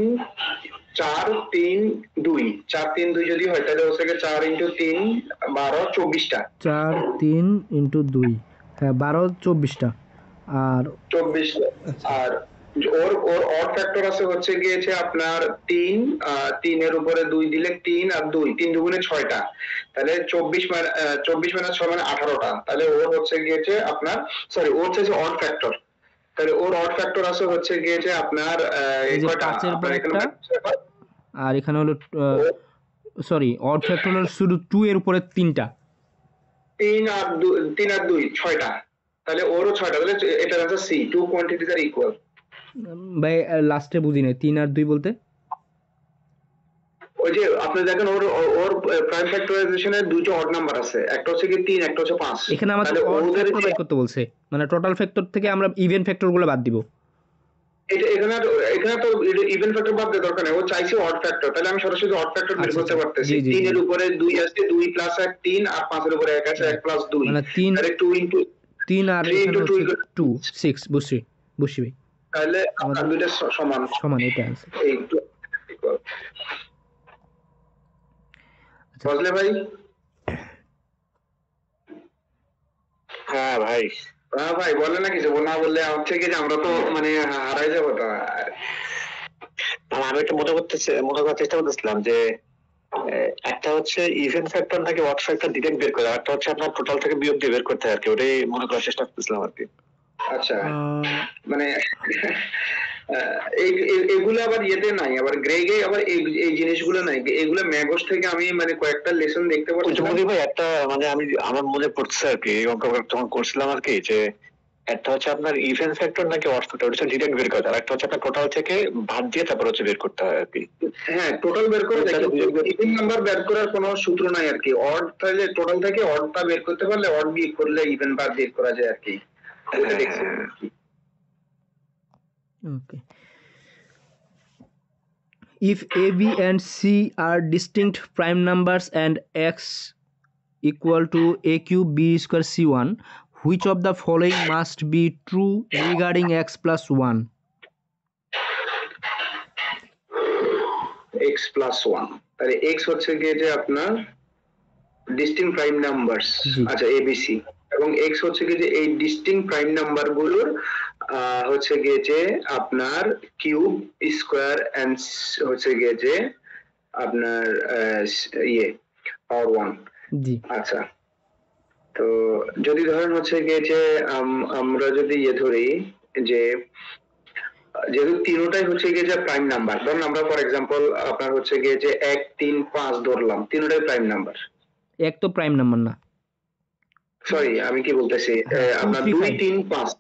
4 3 2 4 3 2 যদি হয় তাহলে হচ্ছে কি 4 × 3 12 24টা 4 3 ইন্টু 2, হ্যাঁ 12 24টা আর 24টা। আর ওর ওর অড ফ্যাক্টর আছে হচ্ছে গিয়েছে আপনার 3, 3 এর উপরে 2 দিলে 3 আর 2 3 দুগুণে 6টা, তাহলে 24 মাইনাস 6 মানে 18টা। তাহলে ওর হচ্ছে গিয়েছে আপনার সরি ওর হচ্ছে অড ফ্যাক্টর, তাহলে ওর অড ফ্যাক্টর আছে হচ্ছে গিয়েছে আপনার এই যে কয়টা 5 এর আপনার এখানে পরেরটা, আর এখানে হলো সরি অড ফ্যাক্টর হলো শুধু 2 এর উপরে 3টা। 3 আর 2 6টা, তাহলে ওরও 6টা, তাহলে এটার आंसर সি, টু কোয়ান্টিটিজ আর ইকুয়াল। ভাই লাস্টে বুঝি নাই 3 আর 2 বলতে। ওই যে আপনি দেখেন ওর ওর প্রাইম ফ্যাক্টরাইজেশনের দুটো অড নাম্বার আছে, একটা হচ্ছে কি 3, একটা হচ্ছে 5। এখানে আমাদের তাহলে অড ওদের ফ্যাক্টর বাই করতে বলছে, মানে টোটাল ফ্যাক্টর থেকে আমরা ইভেন ফ্যাক্টরগুলো বাদ দিব। এটা এখানে তো ইভেন ফ্যাক্টর বাদ দেওয়ার দরকার নেই, ও চাইছে অড ফ্যাক্টর, তাহলে আমি সরাসরি অড ফ্যাক্টর বের আচ্ছা, করতে আচ্ছা। পারতেছি। জি, জি, 3 জি। এর উপরে 2 আছে, 2 প্লাস 1 3, আর 5 এর উপরে 1 আছে 1 প্লাস 2, মানে 3 তাহলে 2 × 3 আর 3 এখানে × 2 হচ্ছে 2 6 বুঝছি ভাই। তাহলে আপনার আমাদের দুইটা সমান সমান, এটা आंसर। এই বুঝলে ভাই? হ্যাঁ ভাই, হ্যাঁ ভাই বলে না কিছু, না বললে আমার থেকে যে আমরা তো মানে হারাই যাবো তো। আমি একটু মনে করার চেষ্টা করতেছিলাম যে একটা হচ্ছে ইভেন ফ্যাক্টর নাকি অড ফ্যাক্টর ডিরেক্ট বের করে, একটা হচ্ছে আপনার টোটাল থেকে বিয়োগ দিয়ে বের করতে হয় আর কি, ওটাই মনে করার চেষ্টা করতেছিলাম আর কি। আচ্ছা, মানে এগুলো আবার ইয়েতে নাই, আবার গ্রেগে আবার এই জিনিসগুলো নাই, এগুলো ম্যাগস থেকে আমি মানে কয়েকটা লেসন দেখতে ওই পাচ্ছি। জমি ভাই একটা মানে আমার মনে পড়ছে আর কি, এই অঙ্ক তখন করছিলাম আর কি, যে একটা হচ্ছে আপনার ইভেন ফ্যাক্টর নাকি অড ফ্যাক্টর, ওটা হচ্ছে ডিরেক্ট বের করতে হয়, আর একটা হচ্ছে আপনার টোটাল থেকে ভাগ দিয়ে তারপর হচ্ছে বের করতে হয় আর কি। হ্যাঁ টোটাল বের করে দেখি, ইভেন নাম্বার বের করার কোনো সূত্র নাই আর কি। অড তাহলে টোটাল থেকে অডটা বের করতে পারলে অড বিয়োগ করলে ইভেন বার বের করা যায় আর কি, ওটা দেখছি। Okay. If a, b and c are distinct prime numbers and x equal to a cube b square c1, which of the following must be true regarding x plus 1? x plus 1, তাহলে x হচ্ছে গিয়ে যে আপনার distinct prime numbers, আচ্ছা ABC, এবং x হচ্ছে গিয়ে যে এই ডিস্টিংক্ট প্রাইম নাম্বার গুলোর হচ্ছে গিয়ে যে আপনার কিউব স্কয়ার এন্ড হচ্ছে গিয়ে যে আপনার ইয়ে পাওয়ার 1। জি আচ্ছা, তো যদি ধরেন হচ্ছে গিয়ে যে আমরা যদি ইয়ে ধরি যে যেহেতু তিনটাই হচ্ছে গিয়ে যে প্রাইম নাম্বার, ধরুন আমরা ফর এক্সাম্পল আপনার হচ্ছে গিয়ে যে 1 3 5 ধরলাম, তিনটাই প্রাইম নাম্বার। এক তো প্রাইম নাম্বার না, সরি আমি কি বলতেছি, আপনার 2 3 5,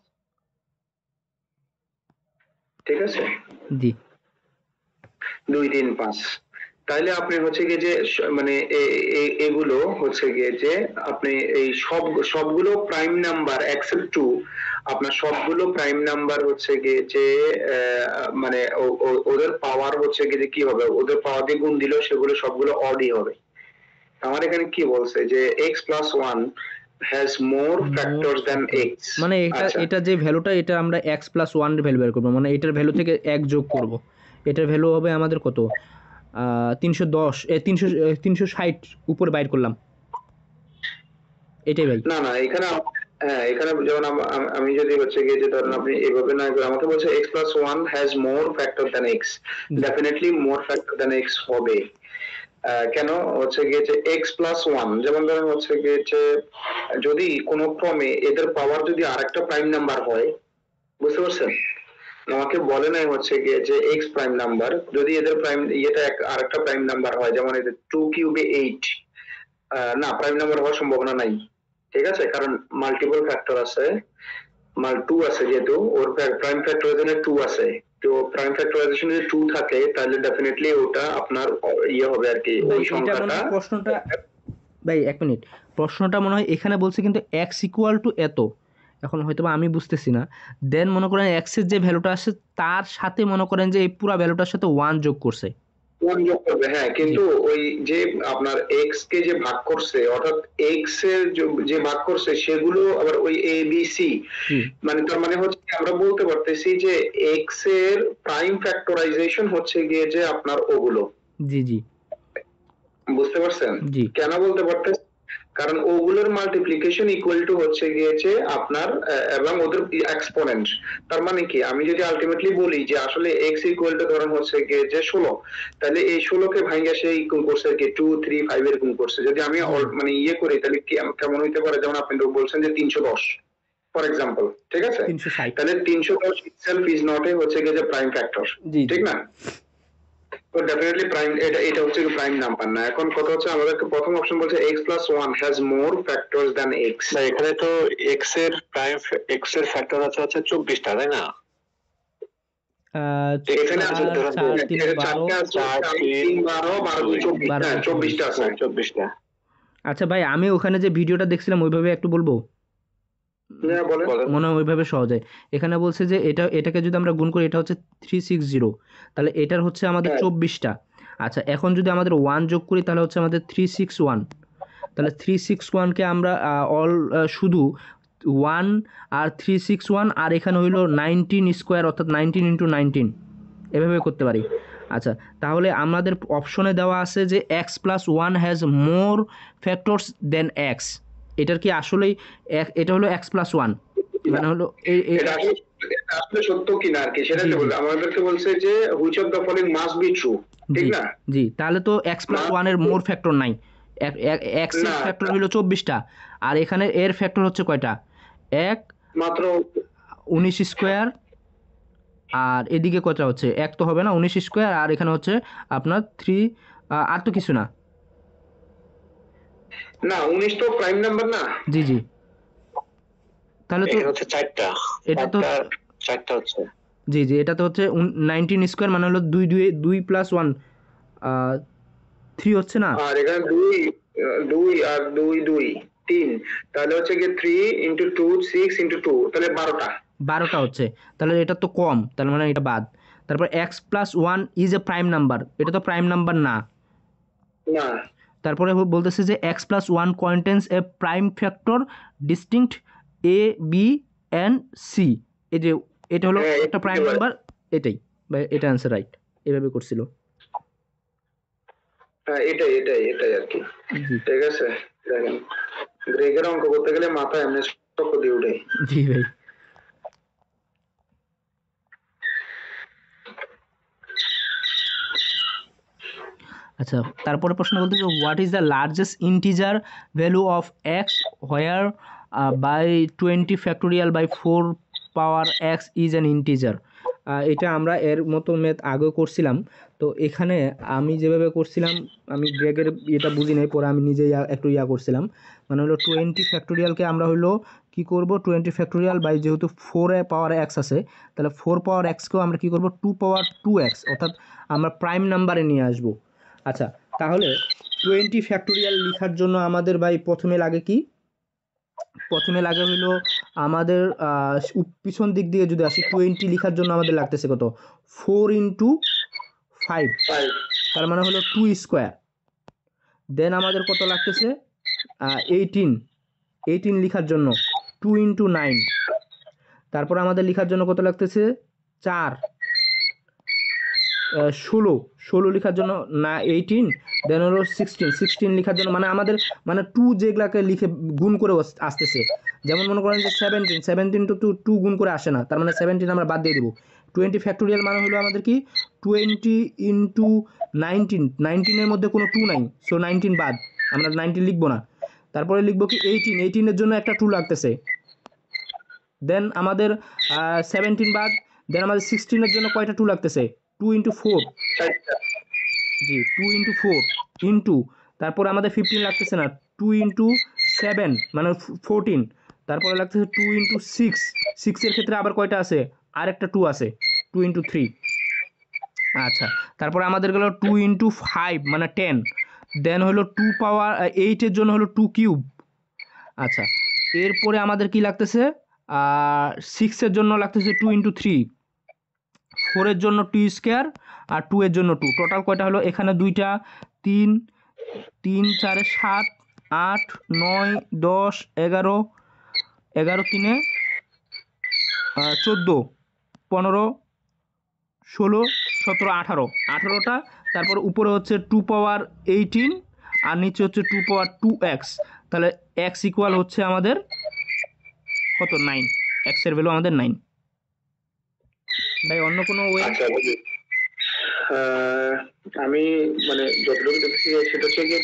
ঠিক আছে, জি 2 3 5, তাহলে আপনি হচ্ছে গিয়ে যে মানে এগুলো হচ্ছে গিয়ে যে আপনি এই সবগুলো প্রাইম নাম্বার এক্সেপ্ট 2, আপনার সবগুলো প্রাইম নাম্বার হচ্ছে গিয়ে যে মানে ওদের পাওয়ার হচ্ছে গিয়ে যে কি হবে, ওদের পাওয়ার দিয়ে গুণ দিলেও সেগুলো সবগুলো অডই হবে। আমার এখানে কি বলছে যে x plus 1 has more factors than x, মানে এটা যে ভ্যালুটা, এটা আমরা x plus 1 এর ভ্যালু বের করব, মানে এটার ভ্যালু থেকে 1 যোগ করব, এটার ভ্যালু হবে আমাদের কত 310 360 উপরে বাইর করলাম, এটাই ভাই। না না এখানে হ্যাঁ এখানে যেমন আমি যদি হচ্ছে গিয়ে যে ধরেন আপনি এইভাবে না করে আমাকে বলছে x plus 1 has more factor than x, definitely more factor than x হবে। কেন হচ্ছে গিয়ে যে x plus 1, যেমন ধরেন হচ্ছে গিয়ে যে যদি কোনো ক্রমে এদের পাওয়ার যদি আরেকটা প্রাইম নাম্বার হয়, বুঝতে পারছেন, আমাকে বলে নাই হচ্ছে গিয়ে যে x প্রাইম নাম্বার যদি এদের প্রাইম ইয়েটা আরেকটা প্রাইম নাম্বার হয়, যেমন এদের 2 কিউবে 8, না প্রাইম নাম্বার হওয়ার সম্ভাবনা নাই, ঠিক আছে, কারণ মাল্টিপল ফ্যাক্টর আছে, 2 আছে, যেহেতু ওর প্রাইম ফ্যাক্টরাইজেশনে 2 আছে, তো প্রাইম ফ্যাক্টরাইজেশনে যদি 2 থাকে তাহলে ডেফিনেটলি ওটা আপনার ইয়ে হবে আর কি, ওই সংখ্যাটা। প্রশ্নটা ভাই এক মিনিট, প্রশ্নটা মনে হয় এখানে বলছে কিন্তু x ইকুয়াল টু এত, এখন হয়তো আমি বুঝতেছি না, দেন মনে করেন x এর যে ভ্যালুটা আসে তার সাথে মনে করেন যে এই পুরো ভ্যালুটার সাথে 1 যোগ করছে, ওয়ান যোগ করবে, হ্যাঁ, কিন্তু ওই যে আপনার এক্স কে যে ভাগ করছে, অর্থাৎ এক্স এর যে ভাগ করছে সেগুলো আবার ওই এ বি সি, মানে তার মানে হচ্ছে আমরা বলতে পারতেছি যে এক্স এর প্রাইম ফ্যাক্টরাইজেশন হচ্ছে গিয়ে যে আপনার ওগুলো। জি জি বুঝতে পারছেন? জি কেন বলতে পারতেছি? কারণ ওগুলোর মাল্টিপ্লিকেশন ইকুয়াল টু হচ্ছে গিয়েছে আপনার এবং ওদের এক্সপোনেন্ট। তার মানে কি, আমি যদি আলটিমেটলি বলি যে আসলে এক্স ইকুয়াল টু ধরুন হচ্ছে গিয়ে যে 16, তাহলে এই 16 কে ভাঙা সেই গুণ করছে কি 2 3 5 এর গুণ করছে। যদি আমি মানে ইয়ে করি তাহলে কি কেমন হইতে পারে, যেমন আপনি বলছেন যে 310 ফর এক্সাম্পল, ঠিক আছে? 360। তাহলে 310 ইটসেলফ ইজ নট এ হচ্ছে গিয়ে যে প্রাইম ফ্যাক্টর, ঠিক না? তো ডেফিনেটলি প্রাইম, এটা হচ্ছে প্রাইম নাম্বার না। এখন কথা হচ্ছে আমাদেরকে প্রথম অপশন বলছে x plus 1 has more factors than x। না, এখানে তো এক্স এর ফ্যাক্টর আছে 24টা, তাই না? এখানে আছে ধরুন 4 3 চারটা আছে, 4 3 12 12 24, 24টা আছে। 24টা। আচ্ছা ভাই, আমি ওখানে যে ভিডিওটা দেখছিলাম ওইভাবে একটু বলবো, হ্যাঁ বলেন। মনে হয় ওইভাবে সহজ হয়। এখানে বলছে যে এটাকে যদি আমরা গুণ করি, এটা হচ্ছে 360, তাহলে এটার হচ্ছে আমাদের 24টা। আচ্ছা, এখন যদি আমাদের 1 যোগ করি তাহলে হচ্ছে আমাদের 361। তাহলে 361কে আমরা শুধু 1 আর 361 আর এখানে হইলো 19 স্কোয়ার, অর্থাৎ 19 × 19 এভাবে করতে পারি। আচ্ছা, তাহলে আমাদের অপশনে দেওয়া আছে যে X plus 1 has more factors than X. এটার কি আসলেই এটা হলো এক্স প্লাস 1, মানে হলো এটা আসলে সত্য কিনা আর কি সেটা তো বলতে আমাদেরকে বলছে যে which of the following must be true, ঠিক না? জি, তাহলে তো এক্স প্লাস 1 এর মোর ফ্যাক্টর নাই। এক্স এর ফ্যাক্টর হলো 24টা, আর এখানে এর ফ্যাক্টর হচ্ছে কয়টা? এক মাত্র 19 স্কোয়ার, আর এদিকে কয়টা হচ্ছে? এক তো হবে না, 19 স্কোয়ার, আর এখানে হচ্ছে আপনার 3, আর তো কিছু না। না, 19 তো প্রাইম নাম্বার না। জি জি, তাহলে তো এখানে হচ্ছে 4টা, এটা তো 4টা হচ্ছে। জি জি, এটা তো হচ্ছে 19 স্কোয়ার, মানে হলো 2 প্লাস 1 3 হচ্ছে না? আর এখানে 2 আর 2 2 3, তাহলে হচ্ছে কি 3 × 2 6 × 2, তাহলে 12টা হচ্ছে। তাহলে এটা তো কম, তার মানে এটা বাদ। তারপর X plus 1 is a prime number, এটা তো প্রাইম নাম্বার না। না। তারপরে বলতেছে যে X plus 1 contains a prime factor distinct A B and C. এই যে এটা হলো একটা প্রাইম নাম্বার, এটাই এটা অ্যান্সার রাইট, এভাবে করছিল। হ্যাঁ, এটাই আর কি। ঠিক আছে, দেখেন গ্রেগের অঙ্ক করতে গেলে মাথায় এমনি চক্র দিয়ে উঠে। জি ভাই। আচ্ছা, তারপরে প্রশ্ন বলতেছে what is the largest integer value of X where by 20 factorial by 4 power X is an integer. এটা আমরা এর মতো ম্যাথ আগেও করছিলাম। তো এখানে আমি যেভাবে করছিলাম, আমি গ্রেগের এটা বুঝি নাই, পরে আমি নিজেই একটু করছিলাম। মানে হলো 20 ফ্যাক্টোরিয়ালকে আমরা হলো কী করব, 20 ফ্যাক্টোরিয়াল বাই যেহেতু 4 পাওয়ার এক্স আছে, তাহলে 4 পাওয়ার এক্সকেও আমরা কী করব 2 পাওয়ার 2x, অর্থাৎ আমরা প্রাইম নাম্বারে নিয়ে আসবো। আচ্ছা, তাহলে 20 ফ্যাক্টোরিয়াল লেখার জন্য আমাদের ভাই প্রথমে লাগে কি? প্রথমে লাগে হইলো আমাদের পিছন দিক দিয়ে যদি আসি, 20 লেখার জন্য আমাদের লাগতেছে কত? 4 × 5, তার মানে হলো 2 স্কোয়ার। দেন আমাদের কত লাগতেছে? 18 লেখার জন্য 2 × 9। তারপর আমাদের লেখার জন্য কত লাগতেছে? 4। 16 লেখার জন্য না 18, দেন হলো 16 লেখার জন্য, মানে আমাদের মানে 2 যেগুলাকে লিখে গুণ করে আসতেছে। যেমন মনে করেন যে 17 তো 2 গুণ করে আসে না, তার মানে 17 আমরা বাদ দিয়ে দেবো। 20 ফ্যাক্টোরিয়াল মানে হলো আমাদের কি 20 × 19, 19 এর মধ্যে কোনো 2 নাই, সো 19 বাদ, আমরা 19 লিখবো না। তারপরে লিখবো কি 18 এর জন্য একটা 2 লাগতেছে, দেন আমাদের 17 বাদ, দেন আমাদের 16 এর জন্য কয়টা 2 লাগতেছে? 2 × 4, জি 2 × 4 ইন্টু, তারপরে আমাদের 15 লাগতেছে না, 2 × 7 মানে 14, তারপরে লাগতেছে 2 × 6, 6 এর ক্ষেত্রে আবার কয়টা আছে? আরেকটা 2 আছে, 2 × 3। আচ্ছা, তারপরে আমাদের গেল 2 × 5 মানে 10, দেন হলো 2 পাওয়ার 8 এর জন্য হলো 2 কিউব। আচ্ছা, এরপরে আমাদের কি লাগতেছে? 6 এর জন্য লাগতেছে 2 × 3, 4 এর জন্য 2 স্কয়ার আর 2 এর জন্য 2, টোটাল কয়টা হলো এখানে দুইটা 3 3 4 7 8 9 10 11 11 3 14 15 16 17 18 18টা, তারপর উপরে হচ্ছে 2 পাওয়ার 18 আর নিচে হচ্ছে 2 পাওয়ার 2x, তাহলে x ইকুয়াল হচ্ছে আমাদের কত 9, x এর ভ্যালু আমাদের 9। ভাই অন্য কোনো ওয়ে? আচ্ছা আমি মানে যতটুকু দেখছি সেটা হচ্ছে গিয়ে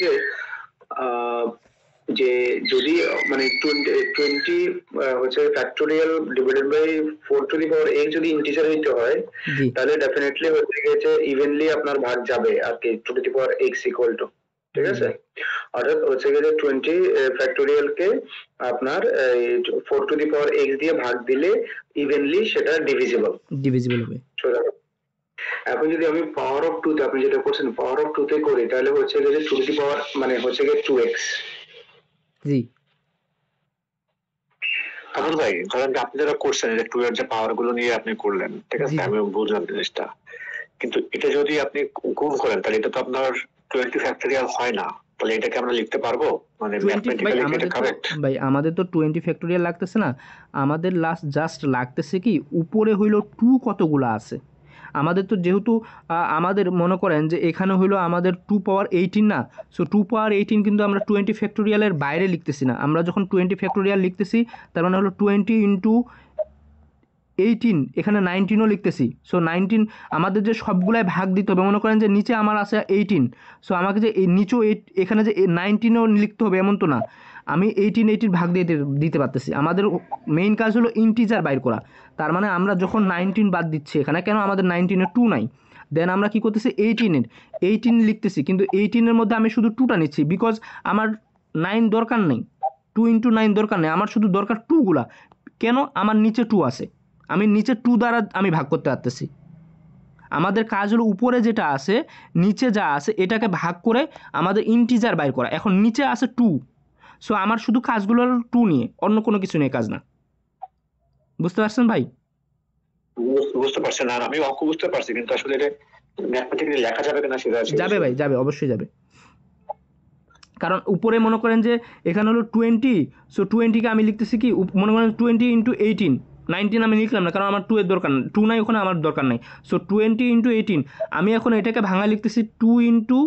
যে যদি মানে 20 হচ্ছে factorial divided by 4 to the power x যদি ইন্টিজার হইতে হয় তাহলে ডেফিনেটলি হচ্ছে গিয়ে ইভেনলি আপনার ভাগ যাবে আর কি 2 to the power x equal two, ঠিক আছে। অর্থাৎ হচ্ছে গিয়ে 20 ফ্যাক্টোরিয়াল কে আপনার 4 টু দি পাওয়ার x দিয়ে ভাগ দিলে ইভেনলি সেটা ডিভিজিবল হবে। এখন যদি আমি পাওয়ার অফ 2 তে আপনি যেটা করছেন পাওয়ার অফ 2 তে করি তাহলে হচ্ছে যে 2 টু দি পাওয়ার মানে হচ্ছে গিয়ে 2x। জি আবুল ভাই, ধরেন আপনি যেটা করছেন যে 2 এর যে পাওয়ার গুলো নিয়ে আপনি করলেন, ঠিক আছে, আমি বুঝলাম জিনিসটা, কিন্তু এটা যদি আপনি গুণ করেন তাহলে এটা তো আপনার 20 ফ্যাক্টোরিয়াল হয় না, তাহলে এটাকে আমরা লিখতে পারবো মানে ম্যাথমেটিক্যালি এটা কারেক্ট? ভাই আমাদের তো 20 ফ্যাক্টোরিয়াল লাগতেছে না, আমাদের জাস্ট লাগতেছে কি উপরে হইলো 2 কতগুলো আছে আমাদের। তো যেহেতু আমাদের মনে করেন যে এখানে হইলো আমাদের 2 পাওয়ার 18 না, সো 2 পাওয়ার 18 কিন্তু আমরা 20 ফ্যাক্টোরিয়ালের বাইরে লিখতেছি না, আমরা যখন 20 ফ্যাক্টোরিয়াল লিখতেছি তার মানে হলো 20 ইন্টু 18, এখানে 19ও লিখতেছি। সো 19 আমাদের যে সবগুলাই ভাগ দিতে হবে, মনে করেন যে নিচে আমার আছে 18, সো আমাকে যে এই নিচেও এখানে যে 19ও লিখতে হবে এমন তো না, আমি 18 ভাগ দিয়ে দিতে পারতেছি। আমাদের মেইন কাজ হলো ইন্টিজার বাইর করা, তার মানে আমরা যখন 19 বাদ দিচ্ছি এখানে, কেন আমাদের 19-এর 2 নাই, দেন আমরা কি করতেছি 18 লিখতেছি, কিন্তু 18-এর মধ্যে আমি শুধু 2টা নিচ্ছি, বিকজ আমার 9 দরকার নেই, 2 ইন্টু 9 দরকার নেই, আমার শুধু দরকার 2গুলা। কেন? আমার নিচে 2 আছে, আমি নিচে 2 দ্বারা আমি ভাগ করতে পারতেছি। আমাদের কাজ হলো উপরে যেটা আছে নিচে যা আছে এটাকে ভাগ করে আমাদের ইন্টিজার বাইর করা। এখন নিচে আছে 2, সো আমার শুধু কাজগুলো হলো 2 নিয়ে, অন্য কোনো কিছু নিয়ে কাজ না। বুঝতে পারছেন ভাই? বুঝতে পারছেন, আর আমি অঙ্ক বুঝতে পারছি, কিন্তু আসলে এটা ম্যাথমেটিক্যালি লেখা যাবে কিনা সেটা আছে। যাবে ভাই, যাবে, অবশ্যই যাবে, কারণ উপরে মনে করেন যে এখানে হলো 20, সো 20কে আমি লিখতেছি কি মনে করেন 20 ইন্টু 18, 19 আমি লিখলাম না কারণ আমার 2 এর দরকার নেই, 2 নাই ওখানে, আমার দরকার নাই। সো 20 ইন্টু 18 আমি এখন এটাকে ভাঙা লিখতেছি 2 ইন্টু,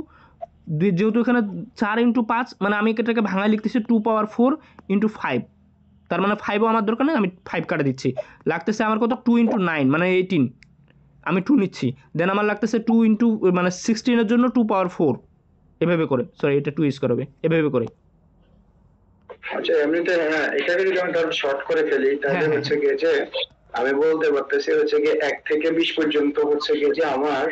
যেহেতু এখানে 4 ইন্টু 5 মানে আমি এটাকে ভাঙা লিখতেছি 2 পাওয়ার 4 ইন্টু 5, তার মানে 5ও আমার দরকার নেই, আমি 5 কাটা দিচ্ছি। লাগতেছে আমার কত 2 ইন্টু 9 মানে 18, আমি 2 নিচ্ছি, দেন আমার লাগতেছে 2 ইন্টু মানে 16-এর জন্য 2 পাওয়ার 4, এভাবে করে, সরি এটা 2 স্কয়ার হবে, এভাবে করে। আচ্ছা এমনিতে হ্যাঁ, এটাকে যদি আমি শর্ট করে ফেলি তাহলে হচ্ছে গিয়ে যে আমি বলতে পারতেছি হচ্ছে গিয়ে 1 থেকে 20 পর্যন্ত হচ্ছে গিয়ে যে আমার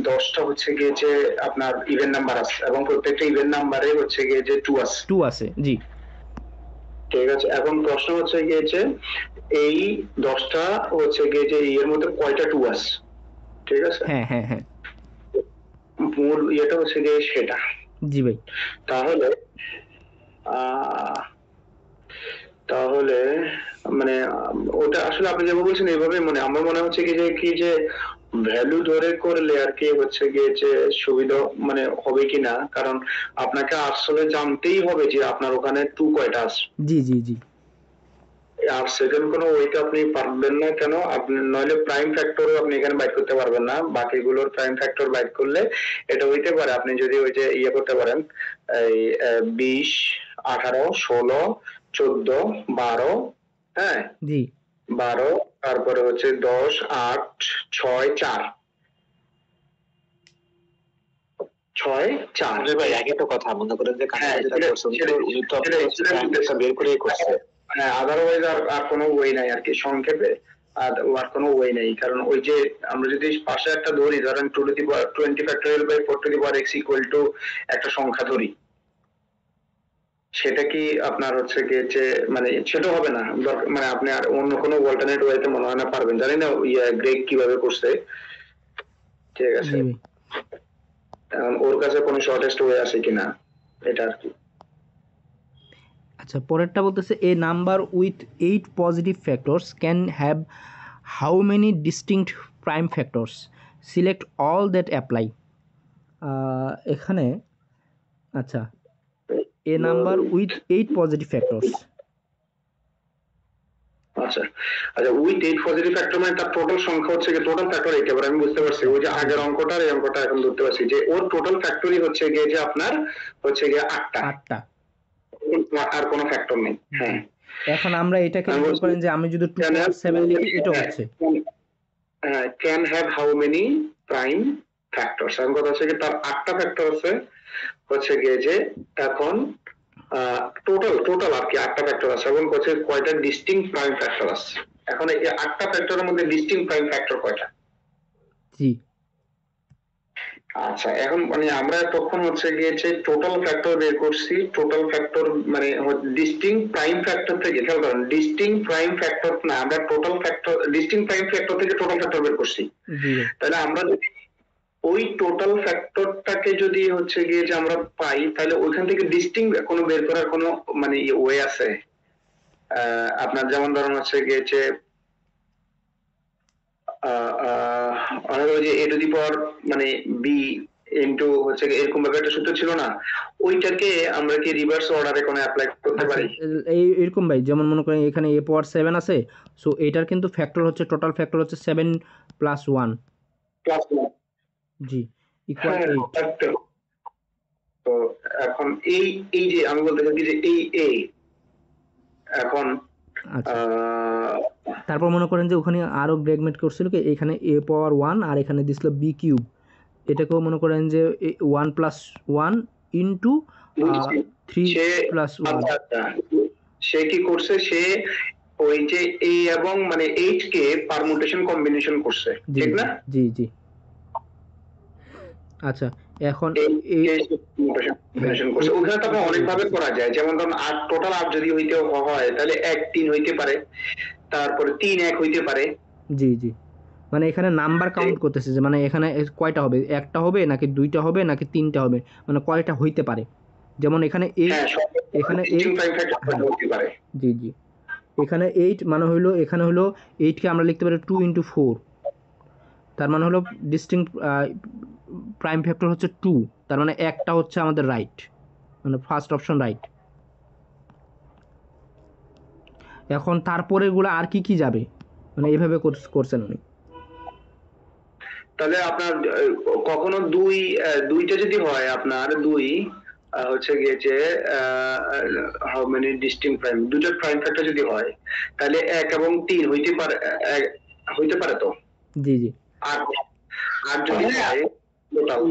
10টা হচ্ছে গিয়ে যে আপনার ইভেন নাম্বার আছে এবং প্রত্যেকটা ইভেন নাম্বারে হচ্ছে গিয়ে যে 2 আছে। জি ঠিক আছে। এখন প্রশ্ন হচ্ছে গিয়ে যে এই 10টা হচ্ছে গিয়ে যে এর মধ্যে কয়টা 2 আছে, ঠিক আছে? হ্যাঁ মূল এটা হচ্ছে গিয়ে সেটা। জি ভাই, তাহলে মানে ওটা আসলে আপনি যেভাবে বলছেন এইভাবে মানে আমার মনে হচ্ছে কি যে ভ্যালু ধরে করলে আর কি হচ্ছে গিয়ে যে সুবিধা মানে হবে কিনা, কারণ আপনাকে আসলে জানতেই হবে যে আপনার ওখানে 2 কয়টা আছে। জি আর সেকেন্ড কোনো ওইটা আপনি পারবেন না, কেন? আপনি নইলে প্রাইম ফ্যাক্টরও আপনি এখানে বাইর করতে পারবেন না, বাকিগুলোর প্রাইম ফ্যাক্টর বাইর করলে এটা হইতে পারে আপনি যদি ওই যে ইয়ে করতে পারেন এই 20 18 16 14 12, হ্যাঁ জি 12, তারপরে হচ্ছে 10 8 6 4 ভাই একই তো কথা, মনে করেন যে যেটা করছেন উনি তো আপনার বের করেই করছে। হ্যাঁ, আদারওয়াইজ আর কোনো ওয়ে নাই আর কি, সংক্ষেপে আর কোনো ওয়ে নেই, কারণ ওই যে আমরা যদি পাশে একটা ধরি, ধরেন 2 to the power 20 factorial by 4 to the power x equal to একটা সংখ্যা ধরি, সেটা কি আপনার হচ্ছে কি যে মানে সেটা হবে না, মানে আপনি আর অন্য কোনো অল্টারনেট ওয়েতে মনে হয় না পারবেন, জানি না গ্রেগ কিভাবে করছে, ঠিক আছে? ওর কাছে কোনো শর্টেস্ট ওয়ে আছে কিনা এটা আর কি। আচ্ছা পরেরটা বলতেছে a number with 8 positive factors can have how many distinct prime factors, select all that apply. এখানে আচ্ছা a number with 8 positive factors. আচ্ছা আচ্ছা উইথ 8 পজিটিভ ফ্যাক্টর মানে তার টোটাল সংখ্যা হচ্ছে কি টোটাল ফ্যাক্টর 8 এবার আমি বুঝতে পারছি ওই যে আগের অঙ্কটা আর এই অঙ্কটা এখন ধরতে পারছি যে ওর টোটাল ফ্যাক্টরই হচ্ছে গিয়ে যে আপনার হচ্ছে গিয়ে 8টা আর কোনো ফ্যাক্টর নেই। হ্যাঁ এখন আমরা এটাকে মনে করেন যে আমি যদি 2 power 7 লিখি এটা হচ্ছে can have how many prime factors এখন কথা হচ্ছে কি তার 8টা ফ্যাক্টর আছে হচ্ছে গিয়ে যে এখন টোটাল আর কি 8টা ফ্যাক্টর আছে এবং হচ্ছে কয়টা ডিস্টিংক্ট প্রাইম ফ্যাক্টর আছে এখন এই 8টা ফ্যাক্টরের মধ্যে ডিস্টিংক্ট প্রাইম ফ্যাক্টর কয়টা? জি আচ্ছা এখন মানে আমরা তখন হচ্ছে গিয়েছে টোটাল ফ্যাক্টর বের করছি টোটাল ফ্যাক্টর মানে ডিস্টিংক্ট প্রাইম ফ্যাক্টর থেকে খেয়াল করেন ডিস্টিংক্ট প্রাইম ফ্যাক্টর না আমরা total factor distinct prime factor থেকে টোটাল ফ্যাক্টর বের করছি। তাহলে আমরা যদি ওই টোটাল ফ্যাক্টরটাকে যদি হচ্ছে গিয়ে যে আমরা পাই তাহলে ওইখান থেকে ডিস্টিংক্ট কোনো বের করার কোনো মানে ওয়ে আছে? আপনার যেমন ধরুন হচ্ছে গিয়েছে যে a টু দি পাওয়ার মানে b ইনটু হচ্ছে এরকম ভাবে একটা সূত্র ছিল না ওইটাকে আমরা কি রিভার্স অর্ডারে কোনো অ্যাপ্লাই করতে পারি? এই এরকম ভাই যেমন মনে করেন এখানে a পাওয়ার 7 আছে সো এটার কিন্তু ফ্যাক্টর হচ্ছে টোটাল ফ্যাক্টর হচ্ছে 7 প্লাস 1 জি ইকুয়াল 8। তো এখন এই যে আমি বলতে চাই যে এই a এখন তারপর মনে করেন যে ওখানে আরো ব্রেকমেট করছিল কি এখানে a পাওয়ার 1 আর এখানে দিছিল b কিউব এটাকেও মনে করেন যে 1 প্লাস 1 ইনটু 3 প্লাস 1 সে কি করছে সে ওই যে a এবং মানে 8 কে পারমুটেশন কম্বিনেশন করছে ঠিক না? জি জি আচ্ছা এখন ওখানে তো অনেক ভাবে করা যায় যেমন ধরুন 8 টোটাল 8 যদি হইতে হয় তাহলে 1 3 হইতে পারে তারপরে 3 1 হইতে পারে। জি জি মানে এখানে নাম্বার কাউন্ট করতেছে যে মানে এখানে কয়টা হবে একটা হবে নাকি দুইটা হবে নাকি তিনটা হবে মানে কয়টা হইতে পারে যেমন এখানে 8 এখানে 8 জি জি এখানে 8 মানে হলো এখানে হলো 8 কে আমরা লিখতে পারি 2 ইনটু 4 তার মানে হলো ডিস্টিংক্ট প্রাইম ফ্যাক্টর হচ্ছে 2 তার মানে একটা হচ্ছে আমাদের রাইট মানে ফার্স্ট অপশন রাইট। এখন তারপরে গুলো আর কি কি যাবে মানে এইভাবে করছেন উনি তাহলে আপনার কখনো দুইটা যদি হয় আপনার হচ্ছে গিয়েছে হাউ মেনি ডিস্টিংক্ট প্রাইম দুটো প্রাইম ফ্যাক্টর যদি হয় তাহলে 1 এবং 3 হইতে পারে তো? জি জি আর যদি হয় টোটাল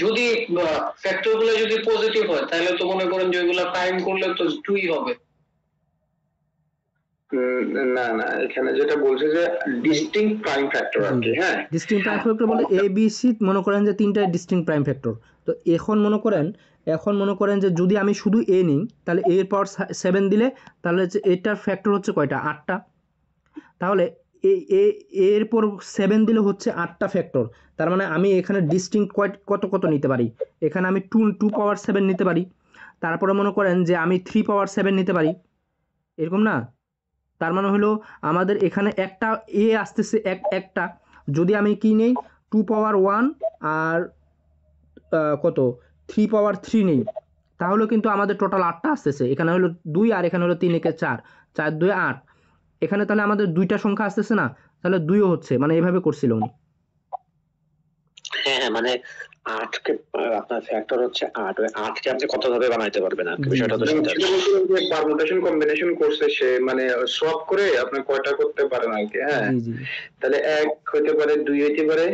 যদি ফ্যাক্টর গুলো যদি পজিটিভ হয় তাহলে তো মনে করেন যে ওইগুলা প্রাইম করলে তো 2ই হবে। না না এখানে যেটা বলছে যে ডিস্টিংক্ট প্রাইম ফ্যাক্টর আর কি। হ্যাঁ ডিস্টিংক্ট প্রাইম ফ্যাক্টর বলে এ বি সি মনে করেন যে তিনটাই ডিস্টিংক্ট প্রাইম ফ্যাক্টর। তো এখন মনে করেন যে যদি আমি শুধু এ নিই তাহলে এ এর পাওয়ার 7 দিলে তাহলে এটার ফ্যাক্টর হচ্ছে কয়টা 8টা তাহলে এর পর 7 দিলে হচ্ছে 8টা ফ্যাক্টর তার মানে আমি এখানে ডিস্টিংক্ট কত নিতে পারি এখানে আমি 2 পাওয়ার 7 নিতে পারি তারপরে মনে করেন যে আমি 3 পাওয়ার 7 নিতে পারি এরকম না তার মানে হলো আমাদের এখানে একটা এ আসতেছে একটা যদি আমি কি নেই 2 পাওয়ার 1 আর কত 3 পাওয়ার 3 নেই তাহলে কিন্তু আমাদের টোটাল 8টা আসতেছে এখানে হলো 2 আর এখানে হলো 3 একে 4 4 2 8 এখানে তাহলে আমাদের দুইটা সংখ্যা আসতেছে না তাহলে 2ও হচ্ছে মানে এইভাবে করছিল উনি। হ্যাঁ মানে 8 কে আপনার ফ্যাক্টর হচ্ছে 8 ওই 8 কে আপনি কত ভাবে বানাইতে পারবেন আর বিষয়টা তো সেটা পারমুটেশন কম্বিনেশন করছে সে মানে সব করে আপনি কয়টা করতে পারেন আর কি। হ্যাঁ তাহলে 1 হইতে পারে 2 হইতে পারে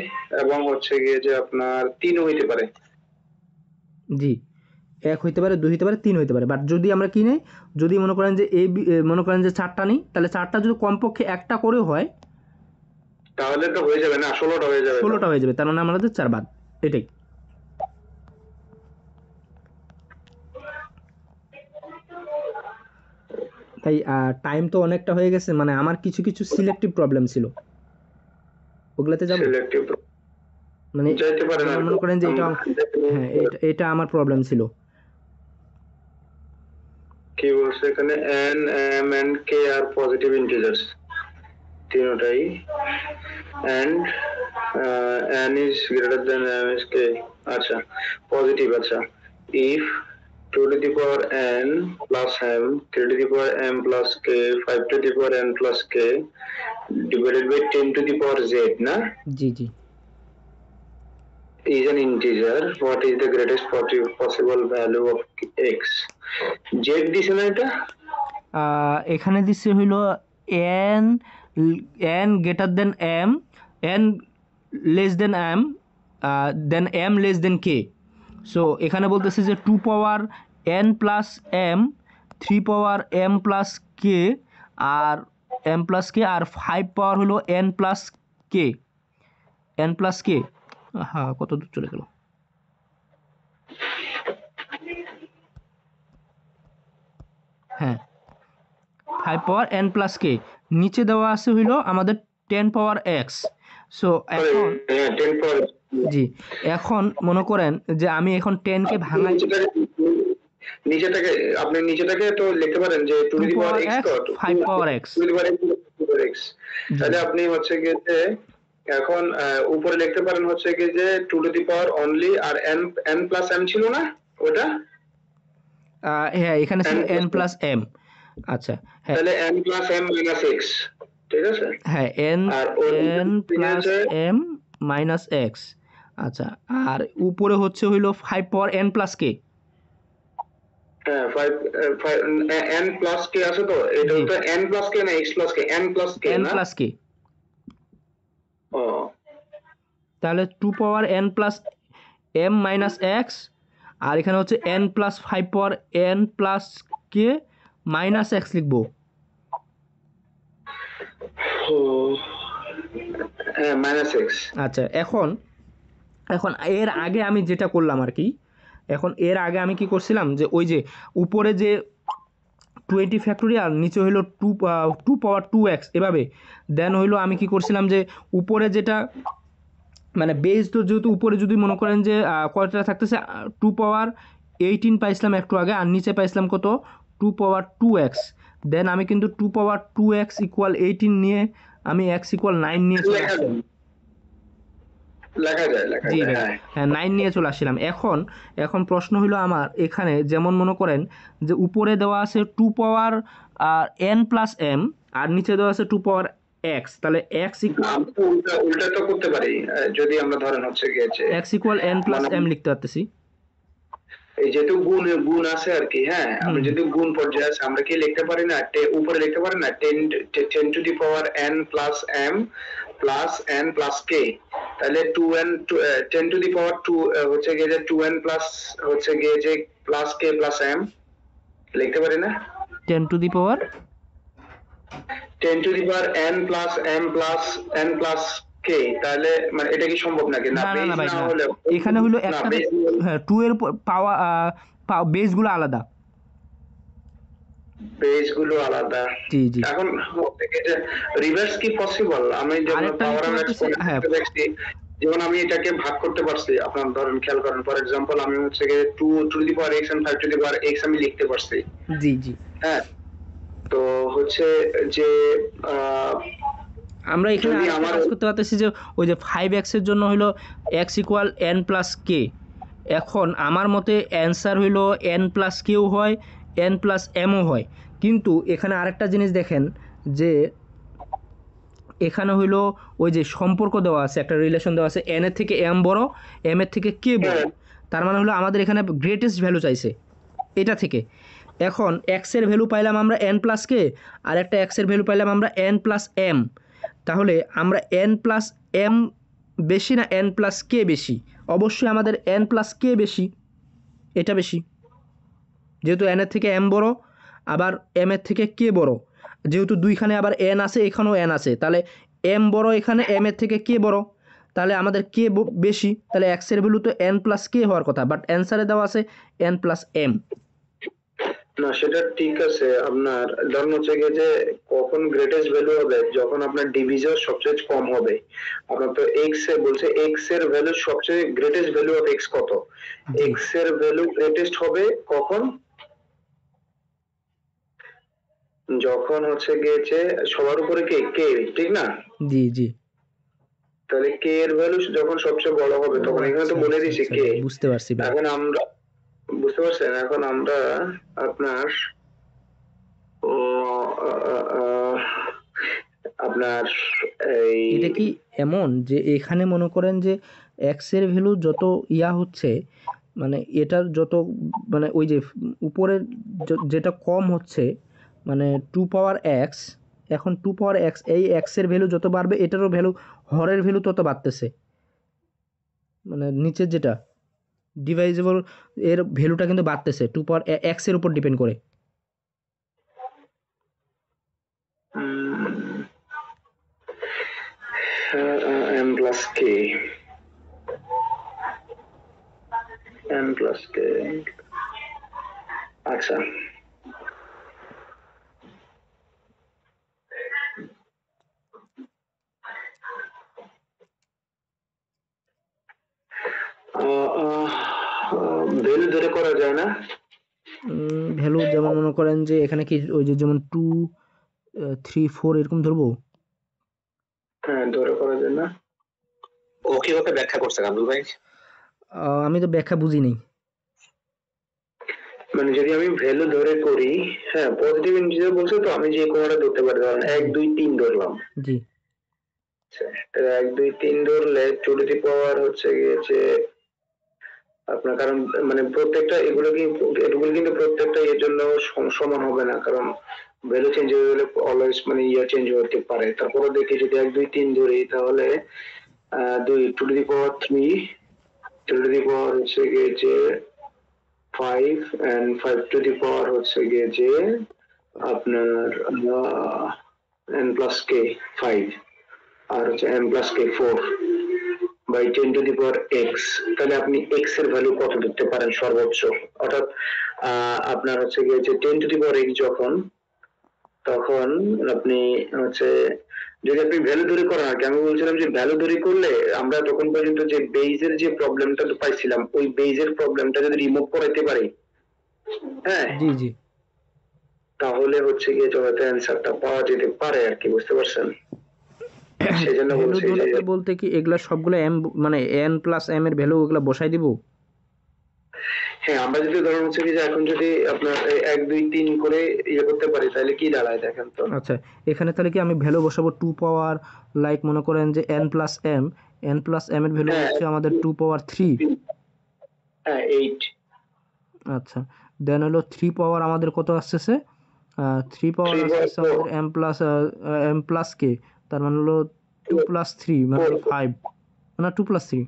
এবং হচ্ছে গিয়ে যে আপনার 3 হইতে পারে। জি 1 হইতে পারে 2 হইতে পারে 3 হইতে পারে বাট যদি আমরা কি নেই যদি মনে করেন যে মনে করেন যে 4টা নেই তাহলে 4টা যদি কমপক্ষে একটা করে হয় তাহলে তো হয়ে যাবে না 16টা হয়ে যাবে 16টা হয়ে যাবে তার মানে আমাদের 4 বাদ এটাই। তাই টাইম তো অনেকটা হয়ে গেছে মানে আমার কিছু সিলেক্টিভ প্রবলেম ছিল ওগুলাতে যাব মানে মনে করেন যে এটা হ্যাঁ এটা আমার প্রবলেম ছিল কি বলছে এখানে n m and k আর পজিটিভ ইন্টিজার্স তিনটাই and n is greater than m is k আচ্ছা পজিটিভ আচ্ছা if 2 to the power n plus m 3 to the power m plus k 5 to the power n plus k divided by 10 to the power z না জি জি is an integer what is the greatest possible value of x z দিছে না এটা এখানে দিচ্ছে হইল n n greater than m n less than m then m less than k so এখানে বলতেছে যে 2 পাওয়ার n প্লাস m 3 পাওয়ার m প্লাস k আর m plus k আর 5 পাওয়ার হলো n plus k n plus k হ্যাঁ কত দূর চলে গেল হ্যাঁ 5 পাওয়ার n প্লাস k নিচে দেওয়া আছে হইল আমাদের 10 পাওয়ার x সো এখন 10 পাওয়ার জি এখন মনে করেন যে আমি এখন 10 কে ভাঙাই নিচেটাকে আপনি নিচেটাকে তো লিখতে পারেন যে 2 to the power x কত 5 পাওয়ার x 2 to the power x তাহলে আপনি হচ্ছে কি যে এখন উপরে লিখতে পারেন হচ্ছে কি যে 2 to the power only R n plus m ছিল না ওটা হ্যাঁ এখানে ছিল n plus m আচ্ছা হ্যাঁ তাহলে n plus m minus x ঠিক আছে হ্যাঁ n plus m minus x আচ্ছা আর উপরে হচ্ছে হইলো 5 পাওয়ার n plus k হ্যাঁ 5 n plus k আছে তো এটা তো n plus k না x plus k n plus k n না plus k ও তাহলে 2 পাওয়ার n plus m minus x আর এখানে হচ্ছে n plus 5 পাওয়ার n plus k minus x লিখবো ও হ্যাঁ minus x আচ্ছা এখন এর আগে আমি যেটা করলাম আর কি এখন এর আগে আমি কি করছিলাম যে ওই যে উপরে যে 20 ফ্যাক্টোরিয়াল নিচে হইলো 2 পাওয়ার 2x এভাবে দেন হইলো আমি কি করছিলাম যে উপরে যেটা মানে বেস তো যেহেতু উপরে যদি মনে করেন যে কয়টা থাকতেছে 2 পাওয়ার 18 পাইছিলাম একটু আগে আর নিচে পাইছিলাম কত 2 পাওয়ার 2x দেন আমি কিন্তু 2 পাওয়ার 2x ইকুয়াল 18 নিয়ে আমি x ইকুয়াল 9 নিয়ে চলে আসলাম লেখা যায় জি হ্যাঁ 9 নিয়ে চলে আসলাম এখন প্রশ্ন হলো আমার এখানে যেমন মনে করেন যে উপরে দেওয়া আছে 2 পাওয়ার n প্লাস m আর নিচে দেওয়া আছে 2 পাওয়ার x তাহলে x ইকুয়াল উল্টা তো করতে পারি যদি আমরা ধরেন হচ্ছে গিয়েছে x equal n plus m লিখতে পারতেছি এই যেহেতু গুণ আছে আর কি হ্যাঁ আমরা যদি গুণ পর্যায়ে আছে আমরা কি লিখতে পারি না উপরে লিখতে পারি না 10 to the power n plus m plus n plus k তাহলে 2n 10 to the power 2 হচ্ছে গিয়ে যে 2n plus হচ্ছে গিয়ে যে plus k plus m লিখতে পারি না 10 to the power 10 to the power n plus m plus n plus k তাহলে মানে এটা কি সম্ভব নাকি না বেস না হলে এখানে হলো একটা হ্যাঁ 2 এর পাওয়ার বেস গুলো আলাদা বেস গুলো আলাদা জি জি এখন এটা রিভার্স কি পসিবল আমি যেমন পাওয়ার দেখছি যেমন আমি এটাকে ভাগ করতে পারছি আপনারা ধরেন খেয়াল করেন ফর एग्जांपल আমি হচ্ছে যে 2 to the power x and 5 to the power x আমি লিখতে পারছি জি জি হ্যাঁ তো হচ্ছে যে আমরা এখানে কাজ করতে পারতেছি যে ওই যে 5x এর জন্য হলো x equal n plus k এখন আমার মতে অ্যানসার হইলো n প্লাস k ও হয় n প্লাস m ও হয় কিন্তু এখানে আরেকটা জিনিস দেখেন যে এখানে হইলো ওই যে সম্পর্ক দেওয়া আছে একটা রিলেশন দেওয়া আছে n এর থেকে m বড় m এর থেকে k বড় তার মানে হলো আমাদের এখানে গ্রেটেস্ট ভ্যালু চাইছে এটা থেকে এখন x এর ভ্যালু পাইলাম আমরা n প্লাস k আর একটা x এর ভ্যালু পাইলাম আমরা n প্লাস m তাহলে আমরা n প্লাস m বেশি না n প্লাস k বেশি অবশ্যই আমাদের n প্লাস k বেশি এটা বেশি যেহেতু n এর থেকে m বড় আবার m এর থেকে k বড় যেহেতু দুইখানে আবার n আছে এখানেও n আছে তাহলে m বড় এখানে m এর থেকে k বড় তাহলে আমাদের k বেশি তাহলে x এর ভ্যালু তো n প্লাস k হওয়ার কথা বাট অ্যানসারে দেওয়া আছে n প্লাস m না সেটা ঠিক আছে আপনার ধরুন হচ্ছে যে কখন গ্রেটেস্ট ভ্যালু হবে যখন আপনার ডিভিজন সবচেয়ে কম হবে আপনার তো x এ বলছে x এর ভ্যালু সবচেয়ে গ্রেটেস্ট ভ্যালু অফ x কত x এর ভ্যালু গ্রেটেস্ট হবে কখন যখন হচ্ছে গিয়েছে সবার উপরে কে কে ঠিক না, জি জি। তাহলে কে এর ভ্যালু যখন সবচেয়ে বড় হবে ও তখন এখানে তো আচ্ছা বলে আচ্ছা দিছি আচ্ছা কে। ভাই, বুঝতে পারছি ভাই। এখন আমরা বুঝতে পারছেন, এখন আমরা আপনার ও আপনার এই এটা কি এমন যে এখানে মনে করেন যে এক্স এর ভ্যালু যত ইয়া হচ্ছে, মানে এটার যত মানে ওই যে উপরের যেটা কম হচ্ছে, মানে টু পাওয়ার এক্স, এখন টু পাওয়ার এক্স, এই এক্সের ভ্যালু যত বাড়বে এটারও ভ্যালু, হরের ভ্যালু তত বাড়তেছে, মানে নিচের যেটা ডিভাইজেবল এর ভ্যালুটা কিন্তু বাড়তেছে টু পাওয়ার এক্সের উপর ডিপেন্ড করে। m প্লাস কে, m প্লাস কে, আচ্ছা ভ্যালু ধরে করা যায় না? ভ্যালু যেমন মনে করেন যে এখানে কি ওই যে যেমন 2 3 4 এরকম ধরবো। হ্যাঁ ধরে করা যায় না। ও কিভাবে ব্যাখ্যা করছেন আব্দুল ভাই? আমি তো ব্যাখ্যা বুঝি নাই। মানে যদি আমি ভ্যালু ধরে করি, হ্যাঁ পজিটিভ ইন্টিজার বলছে তো আমি যে কোনোটা ধরতে পারি, ধরেন 1 2 3 ধরলাম। জি। 1 2 3 ধরলে টু টু দি পাওয়ার হচ্ছে গিয়েছে আপনার, কারণ মানে প্রত্যেকটা এগুলো কিন্তু প্রত্যেকটা এর জন্য সমান হবে না, কারণ ভ্যালু চেঞ্জ হয়ে গেলে অলওয়েজ মানে ইয়া চেঞ্জ হতে পারে। তারপরে দেখি যদি 1 2 3 ধরি তাহলে 2 two to the power 3, two to the power হচ্ছে গিয়েছে 5 and 5 to the power হচ্ছে গিয়ে যে আপনার n plus k 5 আর হচ্ছে n plus k 4 by 10 to the power x। তাহলে আপনি x এর ভ্যালু কত ধরতে পারেন সর্বোচ্চ, অর্থাৎ আপনার হচ্ছে গিয়ে যে 10 to the power x যখন, তখন আপনি হচ্ছে যদি আপনি ভ্যালু ধরে করেন আর কি, আমি বলছিলাম যে ভ্যালু ধরে করলে আমরা তখন পর্যন্ত যে বেজের যে প্রবলেমটা তো পাইছিলাম ওই বেজের প্রবলেমটা যদি রিমুভ করাইতে পারি, হ্যাঁ জি জি। তাহলে হচ্ছে গিয়ে তো হয়তো অ্যান্সারটা পাওয়া যেতে পারে আর কি, বুঝতে পারছেন? সেজন্য ভ্যালু বলছি যে ধরতে বলতে কি এগুলা সবগুলো এম মানে n প্লাস m এর ভ্যালু ওগুলা বসাই দিব? হ্যাঁ আমরা যদি ধরুন হচ্ছে কি যে এখন যদি আপনার 1 2 3 করে ইয়ে করতে পারি তাহলে কি দাঁড়ায় দেখেন তো। আচ্ছা, এখানে তাহলে কি আমি ভ্যালু বসাবো টু পাওয়ার, লাইক মনে করেন যে n plus m, n plus m এর ভ্যালু হ্যাঁ হচ্ছে আমাদের টু পাওয়ার 3। হ্যাঁ 8। আচ্ছা, দেন হলো 3 পাওয়ার আমাদের কত আসতেছে, 3 পাওয়ার 3 আসতেছে আমাদের m প্লাস k, তার মানে হলো 2 প্লাস 3 মানে হলো 5, না 2 প্লাস 3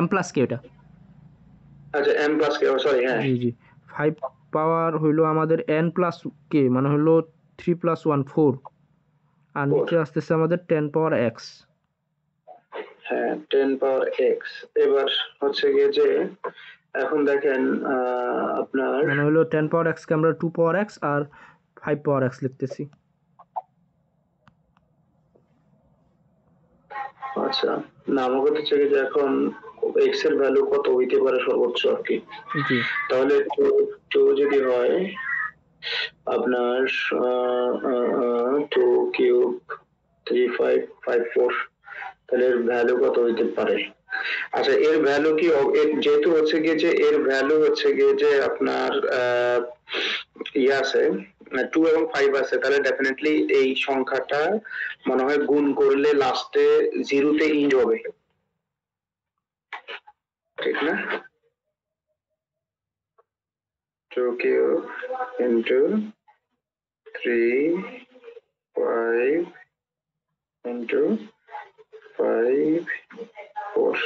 m প্লাস k এটা। আচ্ছা m প্লাস কে, সরি হ্যাঁ জি জি। 5 পাওয়ার হইলো আমাদের n প্লাস k মানে হলো 3 প্লাস 1 4, আর নিচে আসতেছে আমাদের 10 পাওয়ার x। হ্যাঁ 10 পাওয়ার x। এবার হচ্ছে গিয়ে যে এখন দেখেন আপনার মানে হলো 10 পাওয়ার x কে আমরা 2 পাওয়ার x আর 5 পাওয়ার x লিখতেছি। আচ্ছা না আমাকে হচ্ছে কি যে এখন x এর ভ্যালু কত হইতে পারে সর্বোচ্চ আর কি, জি তাহলে 2 যদি হয় আপনার 2 কিউব 3 5 5 4, তাহলে এর ভ্যালু কত হইতে পারে? আচ্ছা এর ভ্যালু কি যেহেতু হচ্ছে গিয়ে যে এর ভ্যালু হচ্ছে গিয়ে যে আপনার ইয়ে আছে 2 এবং 5 আছে, তাহলে ডেফিনেটলি এই সংখ্যাটা মনে হয় গুণ করলে লাস্টে জিরোতে ইন্ড হবে, ঠিক না? 2 কিউব ইন্টু 3 5 ইন্টু 5 4,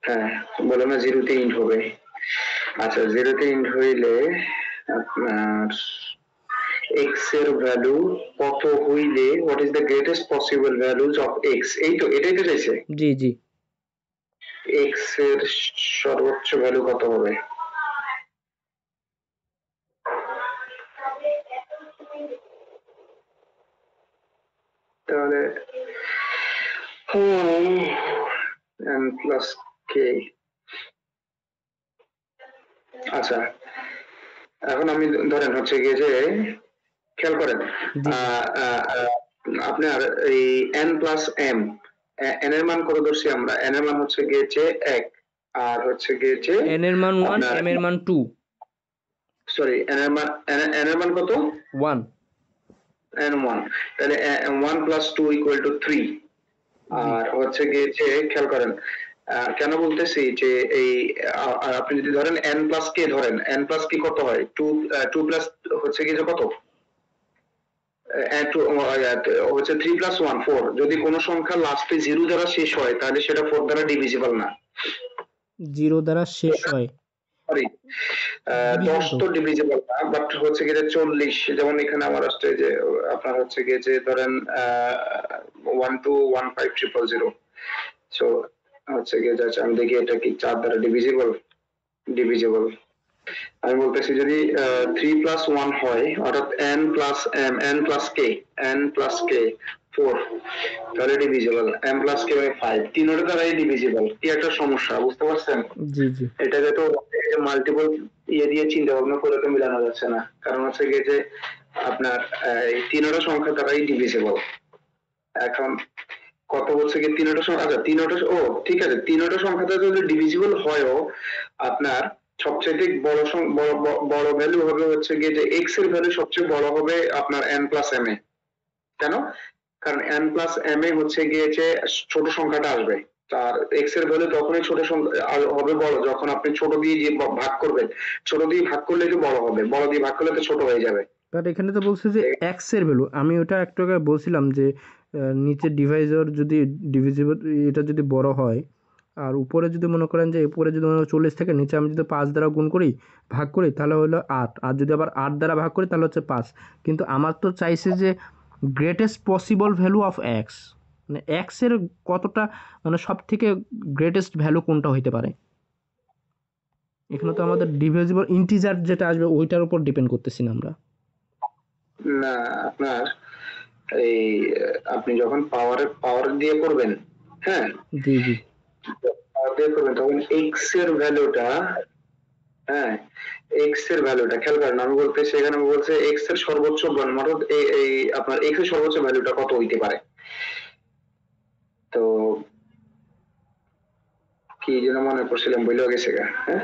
হ্যাঁ বলো না জিরোতে ইন্ড হবে। আচ্ছা জিরোতে ইন্ড হইলে আপনার x এর ভ্যালু কত হইলে, what is the greatest possible values of x, এই তো এটাই তো চাইছে। জি জি। x এর সর্বোচ্চ ভ্যালু কত হবে? তাহলে n প্লাস k। আচ্ছা এখন আমি ধরেন হচ্ছে গিয়ে যে খেয়াল করেন জি। আপনার এই n প্লাস m, n এর মান কত ধরছি আমরা? n এর মান হচ্ছে গিয়ে যে 1 আর হচ্ছে গিয়ে যে n এর মান 1, আপনার m এর মান 2, সরি n এর মান কত? 1। n1, তাহলে 1 প্লাস 2 ইকুয়াল টু 3। আর হচ্ছে গিয়ে যে খেয়াল করেন কেন বলতেছি যে এই আপনি যদি ধরেন n প্লাস কে ধরেন, n প্লাস কি কত হয়? 2 প্লাস হচ্ছে গিয়ে যে কত? হচ্ছে 3 প্লাস 1 4। যদি কোনো সংখ্যা লাস্টে 0 দ্বারা শেষ হয় তাহলে সেটা 4 দ্বারা ডিভিজিবল না। 0 দ্বারা শেষ হয়, সরি, 10 তো ডিভিজিবল না, বাট হচ্ছে গিয়ে 40, যেমন এখানে আমার আসছে যে আপনার হচ্ছে গিয়ে যে ধরেন 1215000। সো হচ্ছে গিয়ে যাচ্ছে, আমি দেখি এটা কি 4 দ্বারা ডিভিজিবল। আমি বলতেছি যদি 3 প্লাস 1 হয় অর্থাৎ n plus m, n plus k 4, তাহলে ডিভিজিবল। m প্লাস k 5, তিনটা দ্বারাই ডিভিজিবল। কি একটা সমস্যা, বুঝতে পারছেন? জি জি। এটাকে তো মাল্টিপল দিয়ে চিন্তা ভাবনা করে তো মিলানো যাচ্ছে না, কারণ হচ্ছে গিয়ে যে আপনার এই তিনটা সংখ্যা দ্বারাই ডিভিজিবল। এখন কত হচ্ছে কি তিনটা সংখ্যা, আচ্ছা তিনটা, ও ঠিক আছে, তিনটা সংখ্যাটা যদি ডিভিজিবল হয়ও আপনার সবচেয়ে বড় ভ্যালু হবে হচ্ছে গিয়ে যে x এর ভ্যালু সবচেয়ে বড় হবে আপনার n প্লাস m এ। কেন? কারণ n প্লাস m এ হচ্ছে গিয়ে যে ছোট সংখ্যাটা আসবে, তার x এর ভ্যালু তখনই ছোট হবে বড় যখন আপনি ছোট দিয়ে যে ভাগ করবেন। ছোট দিয়ে ভাগ করলে কি বড় হবে, বড় দিয়ে ভাগ করলে তো ছোট হয়ে যাবে। বাট এখানে তো বলছে যে x এর ভ্যালু, আমি ওটা একটু আগে বলছিলাম যে নিচে ডিভাইজার যদি ডিভিজিবল এটা যদি বড় হয়, আর উপরে যদি মনে করেন যে উপরে যদি 40 থাকে, নিচে আমি যদি 5 দ্বারা গুণ করি, ভাগ করি, তাহলে হলো 8, আর যদি আবার 8 দ্বারা ভাগ করি তাহলে হচ্ছে 5। কিন্তু আমার তো চাইছে যে greatest possible value of x, মানে এক্স এর কতটা, মানে সব থেকে গ্রেটেস্ট ভ্যালু কোনটা হইতে পারে। এখানে তো আমাদের ডিভিজিবল ইন্টিজার যেটা আসবে ওইটার উপর ডিপেন্ড করতেছি না আমরা। না, আপনার এই আপনি যখন পাওয়ার দিয়ে করবেন, হ্যাঁ জি জি। পাওয়ার দিয়ে করবেন তখন x এর ভ্যালুটা, হ্যাঁ x এর ভ্যালুটা খেয়াল করেন, আমি বলতেছি এখানে বলছে x এর সর্বোচ্চ মান, অর্থাৎ এই আপনার x এর সর্বোচ্চ ভ্যালুটা কত হইতে পারে। তো কি যেন মনে করছিলাম, বইলেও গেছে গা। হ্যাঁ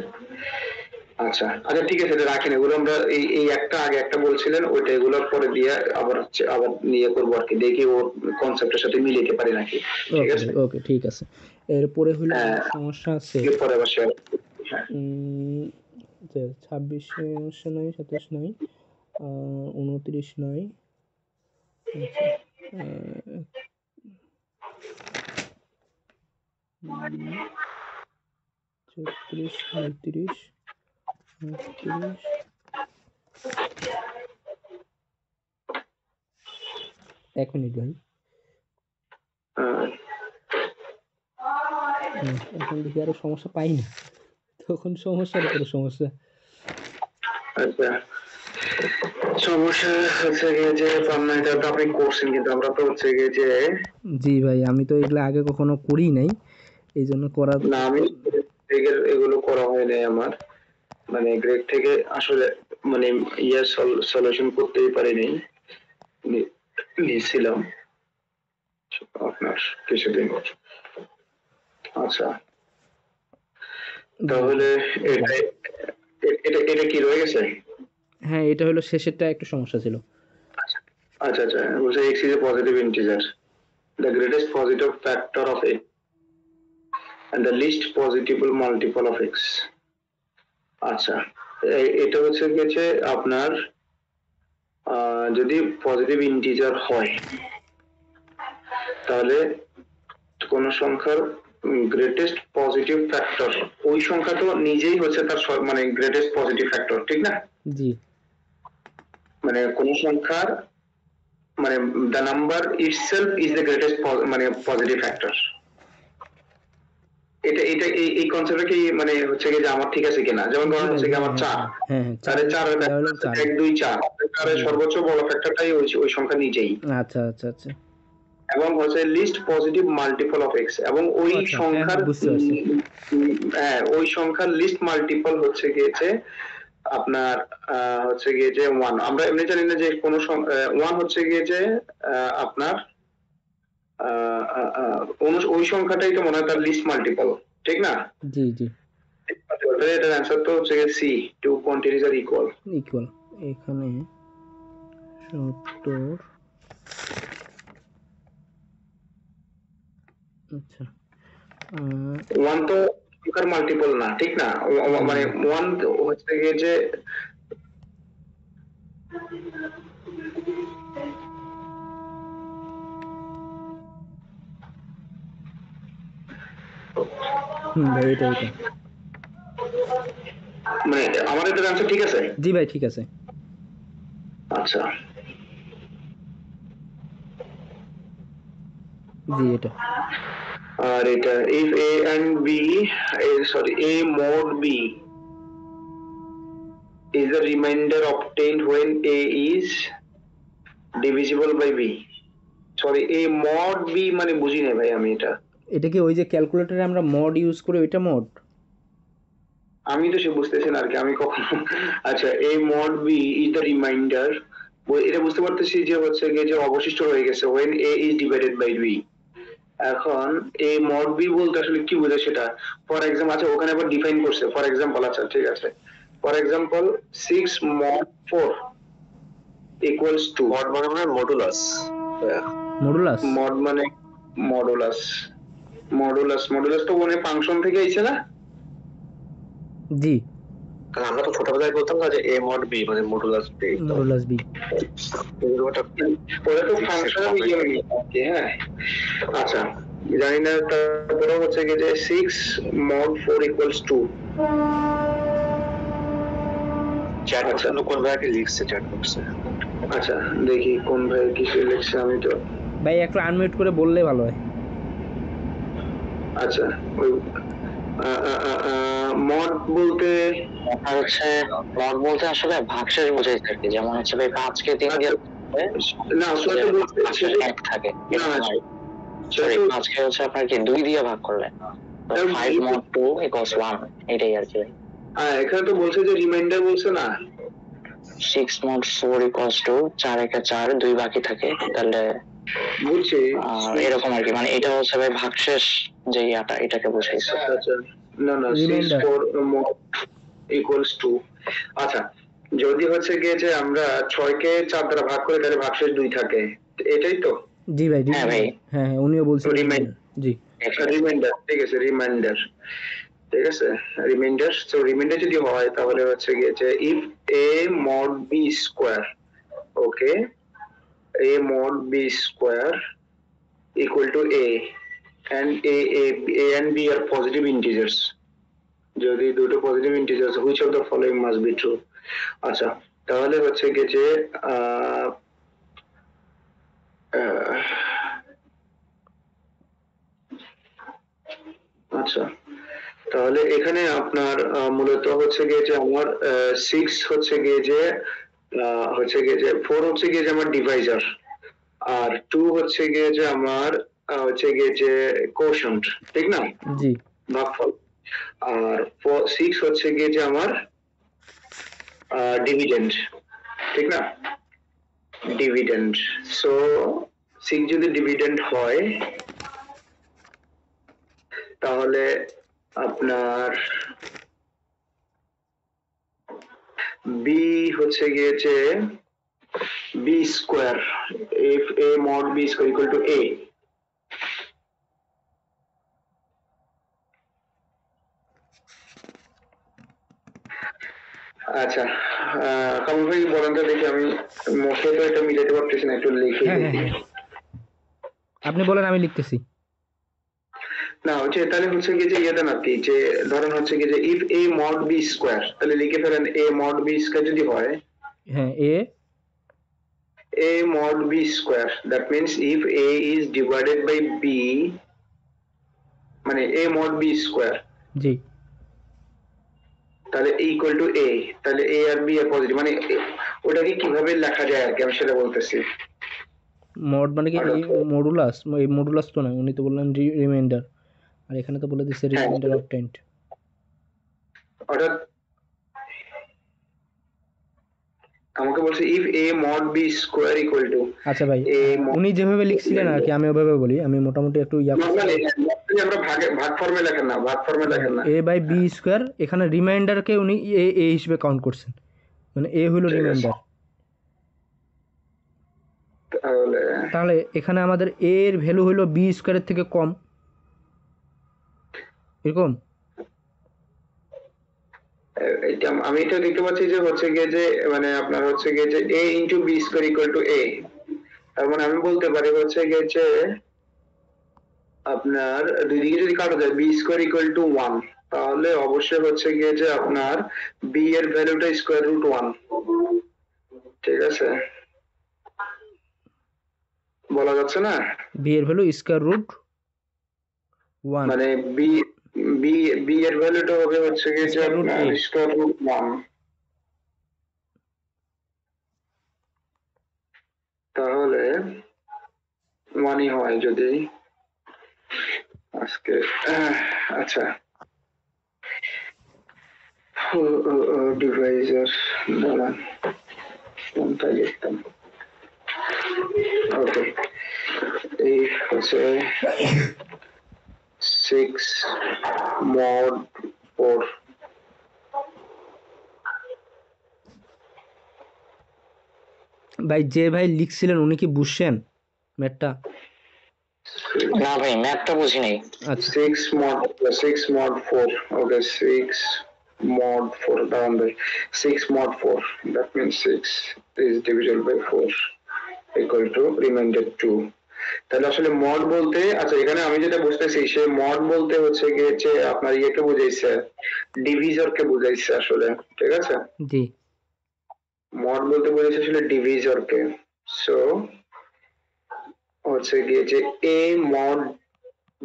আচ্ছা আচ্ছা ঠিক আছে, এটা রাখেন, এগুলো আমরা এই একটা আগে একটা বলছিলেন ওইটা, এগুলোর পরে দিয়ে আবার নিয়ে করবো আর কি, দেখি ওর কনসেপ্টের সাথে মিলিয়ে পারি নাকি। ঠিক আছে, ওকে ঠিক আছে। এরপরে হলো সমস্যা আছে পরে আবার শেয়ার। 26 সমস্যা নাই, 27 নাই, 29 নাই, 34, 35, 38, এক মিনিট ভাই, এখন দেখি আরো সমস্যা পাই না, তখন সমস্যার উপরে সমস্যা। আচ্ছা সমস্যা হচ্ছে গিয়ে যে এটা তো আপনি করছেন, কিন্তু আমরা তো হচ্ছে গিয়ে যে জি ভাই, আমি তো এগুলো আগে কখনো করি নাই, এই জন্য করা না, আমি এগুলো করা হয় নাই আমার, মানে গ্রেড থেকে আসলে মানে সলিউশন করতেই পারিনি, নিয়েছিলাম আপনার কিছুদিন। আচ্ছা তাহলে এটা এটা এটা কি রয়ে গেছে? হ্যাঁ, এটা হলো শেষেরটা একটু সমস্যা ছিল। আচ্ছা আচ্ছা বলছে x is a positive integer, the greatest positive factor of it and the least positible multiple of x. আচ্ছা এটা হচ্ছে গেছে আপনার যদি পজিটিভ ইন্টিজার হয় তাহলে কোন সংখ্যার গ্রেটেস্ট পজিটিভ ফ্যাক্টর, ওই সংখ্যা তো নিজেই হচ্ছে তার মানে গ্রেটেস্ট পজিটিভ ফ্যাক্টর, ঠিক না? জি। মানে কোন সংখ্যার মানে the number itself is the greatest মানে পজিটিভ ফ্যাক্টর। এটা এই কনসেপ্টটা কি মানে হচ্ছে কি যে আমার ঠিক আছে কিনা? যেমন ধরেন হচ্ছে কি আমার 4, তাহলে 4 1 2 4, তার সর্বোচ্চ বড় ফ্যাক্টরটাই ওই সংখ্যা নিজেই। আচ্ছা আচ্ছা আচ্ছা। এবং হচ্ছে least positive multiple of x, এবং ওই সংখ্যার ওই সংখ্যার লিস্ট মাল্টিপল হচ্ছে গিয়েছে আপনার হচ্ছে গিয়ে যে 1, আমরা এমনি জানি না যে কোনো 1 হচ্ছে গিয়ে যে আপনার ওই সংখ্যাটাই তো মনে হয় তার লিস্ট মাল্টিপল, ঠিক না? জি জি তাহলে এটার অ্যান্সার তো হচ্ছে গিয়ে সি, টু কোয়ান্টিটিজ আর ইকুয়াল। ইকুয়াল। এখানে 70, আচ্ছা 1 তো সংখ্যার মাল্টিপল না, ঠিক না? মানে 1 হচ্ছে গিয়ে যে ভাই এটা এটা মানে আমার এটার অ্যান্সার ঠিক আছে? জি ভাই ঠিক আছে। আচ্ছা, জি এটা আর এটা if a and b, sorry, a mod b is a remainder obtained when a is divisible by b. Sorry, a mod b মানে বুঝি না ভাই আমি এটা। এটা কি ওই যে ক্যালকুলেটরে আমরা মড ইউজ করি ওইটা মড? আমি তো সে বুঝতেছি না আর কি, আমি কখনো আচ্ছা a mod b is the remainder, এটা বুঝতে পারতেছি যে হচ্ছে গিয়ে যে অবশিষ্ট রয়ে গেছে when a is divided by b। এখন a mod b বলতে আসলে কি বোঝায় সেটা, ফর এক্সাম্পল, আচ্ছা ওখানে আবার ডিফাইন করছে ফর এক্সাম্পল, আচ্ছা ঠিক আছে, for example 6 mod 4 equals to mod মানে মডুলাস। মডুলাস mod মানে মডুলাস, মডুলাস তো মানে ফাংশন থেকে আইছে না? জি কারণ আমরা তো ছোটবেলায় বলতাম না যে এ মড বি মানে মডুলাস বি, মডুলাস বি। ওটা তো ফাংশনাল ইউনিট আছে, হ্যাঁ। আচ্ছা জানি না, তারপরে হচ্ছে কি যে 6 mod 4 equals to, চ্যাট বক্সে কোন ভাইকে লিখছে চ্যাট বক্সে? আচ্ছা দেখি কোন ভাই কিছু লিখছে, আমি তো ভাই একটু আনমিউট করে বললে ভালো হয়। আচ্ছা ওই মড বলতে হচ্ছে মড বলতে আসলে ভাগশেষ বোঝাই থাকে, যেমন হচ্ছে ভাই 5 কে 3 দিয়ে না সেটা বলতে ভাগশেষ 1 থাকে, না, সরি 5 কে হচ্ছে আপনার কি 2 দিয়ে ভাগ করলে 5 mod 2 equals 1, এটাই আর কি। এখানে তো বলছে যে রিমাইন্ডার বলছে না, 6 mod 4 equals to 4 একে 4, 2 বাকি থাকে, তাহলে বুঝছি এরকম আর কি, মানে এটা হচ্ছে ভাই ভাগশেষ যে ইয়াটা এটাকে বোঝাইছে। আচ্ছা না 6 4 mod equals to, আচ্ছা যদি হচ্ছে গিয়ে যে আমরা 6 কে 4 দ্বারা ভাগ করি তাহলে ভাগশেষ 2 থাকে, এটাই তো? জি ভাই হ্যাঁ ভাই, হ্যাঁ উনিও বলছেন জি রিমাইন্ডার, ঠিক আছে রিমাইন্ডার, ঠিক আছে রিমাইন্ডার। সো রিমাইন্ডার যদি হয় তাহলে হচ্ছে গিয়ে যে if a mod b square, okay, a mod b square equal to a and a and b are positive integers, যদি দুটো positive integers which of the following must be true। আচ্ছা তাহলে হচ্ছে গিয়ে যে আচ্ছা তাহলে এখানে আপনার মূলত হচ্ছে গিয়ে যে আমার 6 হচ্ছে গিয়ে যে 4 হচ্ছে গিয়ে যে আমার ডিভাইজার, আর 2 হচ্ছে গিয়ে যে আমার হচ্ছে গিয়ে যে কোশন্ট, ঠিক না? জি ভাগফল। আর 6 হচ্ছে গিয়ে যে আমার ডিভিডেন্ড, ঠিক না? ডিভিডেন্ড। সো 6 যদি ডিভিডেন্ড হয় তাহলে আপনার বি হচ্ছে গিয়ে যে B square, if a mod b square equal to a, আচ্ছা কামল ভাই বলেন তো দেখি, আমি মুখে তো এটা মিলাতে পারতেছি না, একটু লিখে হ্যাঁ দেখি। আপনি বলেন আমি লিখতেছি। না হচ্ছে তাহলে হচ্ছে গিয়ে যে ইয়েটা নাকি যে ধরেন হচ্ছে গিয়ে যে if a mod b square, তাহলে লিখে ফেলেন a mod b square যদি হয়, হ্যাঁ a mod b square, that means if a is divided by b মানে a mod b square, জি তাহলে ইকুয়াল টু a, তাহলে a আর b আর পজিটিভ, মানে ওটাকে কিভাবে লেখা যায় আর কি আমি সেটা বলতেছি। মড মানে কি মডুলাস? এই মডুলাস তো না, উনি তো বললেন রিমাইন্ডার, আর এখানে তো বলে দিচ্ছে রিমাইন্ডার অবটেইনড। অর্থাৎ আমাকে বলছে if a mod b square equal to আচ্ছা ভাই, উনি যেভাবে লিখছিলেন আর কি, আমি ওভাবে বলি, আমি মোটামুটি একটু নরমালি আমরা ভাগ ফর্মে লেখেন না, ভাগ ফর্মে লেখেন না। a বাই b স্কয়ার, এখানে রিমাইন্ডারকে উনি a হিসেবে কাউন্ট করছেন, মানে a হলো রিমাইন্ডার। তাহলে এখানে আমাদের a এর ভ্যালু হলো b স্কয়ারের থেকে কম, এরকম। এটা আমি এটা দেখতে পাচ্ছি যে হচ্ছে গিয়ে যে মানে আপনার হচ্ছে গিয়ে যে a into b square equal to a, তার মানে আমি বলতে পারি হচ্ছে গিয়ে যে আপনার দুই দিকে যদি কাটা যায় b স্কয়ার ইকুয়াল টু 1, তাহলে অবশ্যই হচ্ছে গিয়ে যে আপনার b এর ভ্যালুটা স্কয়ার রুট 1, ঠিক আছে? বলা যাচ্ছে না b এর ভ্যালু স্কয়ার রুট 1, মানে b এর ভ্যালুটা হবে হচ্ছে গিয়ে যে আপনার স্কয়ার রুট 1, তাহলে 1ই হয় যদি আজকে আচ্ছা ডিভাইজার দাঁড়ান কোনটা লিখতাম, ওকে এই হচ্ছে 6 mod 4 ভাই যে ভাই লিখছিলেন উনি কি বুঝছেন ম্যাথটা? না ভাই ম্যাথটা বুঝি নাই। আচ্ছা 6 mod 4, okay 6 mod 4 down by 6 mod 4, that means 6 is divisible by 4 equal to remainder 2। তাহলে আসলে মড বলতে, আচ্ছা এখানে আমি যেটা বুঝতেছি সে মড বলতে হচ্ছে গিয়ে যে আপনার ইয়েকে বুঝাইছে, ডিভিজরকে বুঝাইছে আসলে, ঠিক আছে? জি, মড বলতে বুঝাইছে আসলে ডিভিজরকে। সো হচ্ছে গিয়ে যে a mod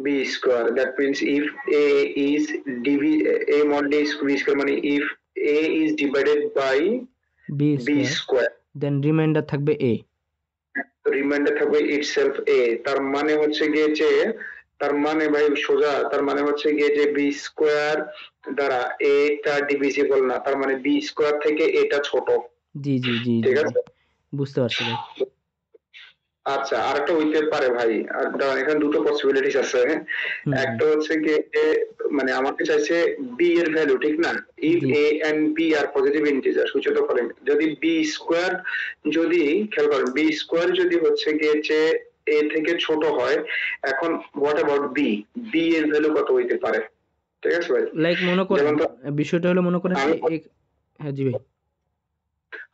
b square, that means if a is a mod b square মানে if a is divided by b square, then remainder থাকবে a, রিমাইন্ডার থাকবে itself a, তার মানে হচ্ছে গিয়ে যে তার মানে ভাই সোজা, তার মানে হচ্ছে গিয়ে যে b স্কয়ার দ্বারা a টা ডিভিজিবল না, তার মানে b স্কয়ার থেকে এটা ছোট। জি জি জি ঠিক আছে, বুঝতে পারছি ভাই। আচ্ছা আরেকটা হইতে পারে ভাই, আর এখানে দুটো পসিবিলিটিস আছে। একটা হচ্ছে কি যে মানে আমাকে চাইছে b এর ভ্যালু, ঠিক না? if a and b are positive integers, সূচিত করেন যদি b স্কয়ার, যদি খেয়াল করেন b স্কয়ার যদি হচ্ছে গিয়ে যে a থেকে ছোট হয়, এখন হোয়াট অ্যাবাউট b এর ভ্যালু কত হইতে পারে? ঠিক আছে ভাই, লাইক মনে করেন বিষয়টা হলো, মনে করেন হ্যাঁ জি ভাই,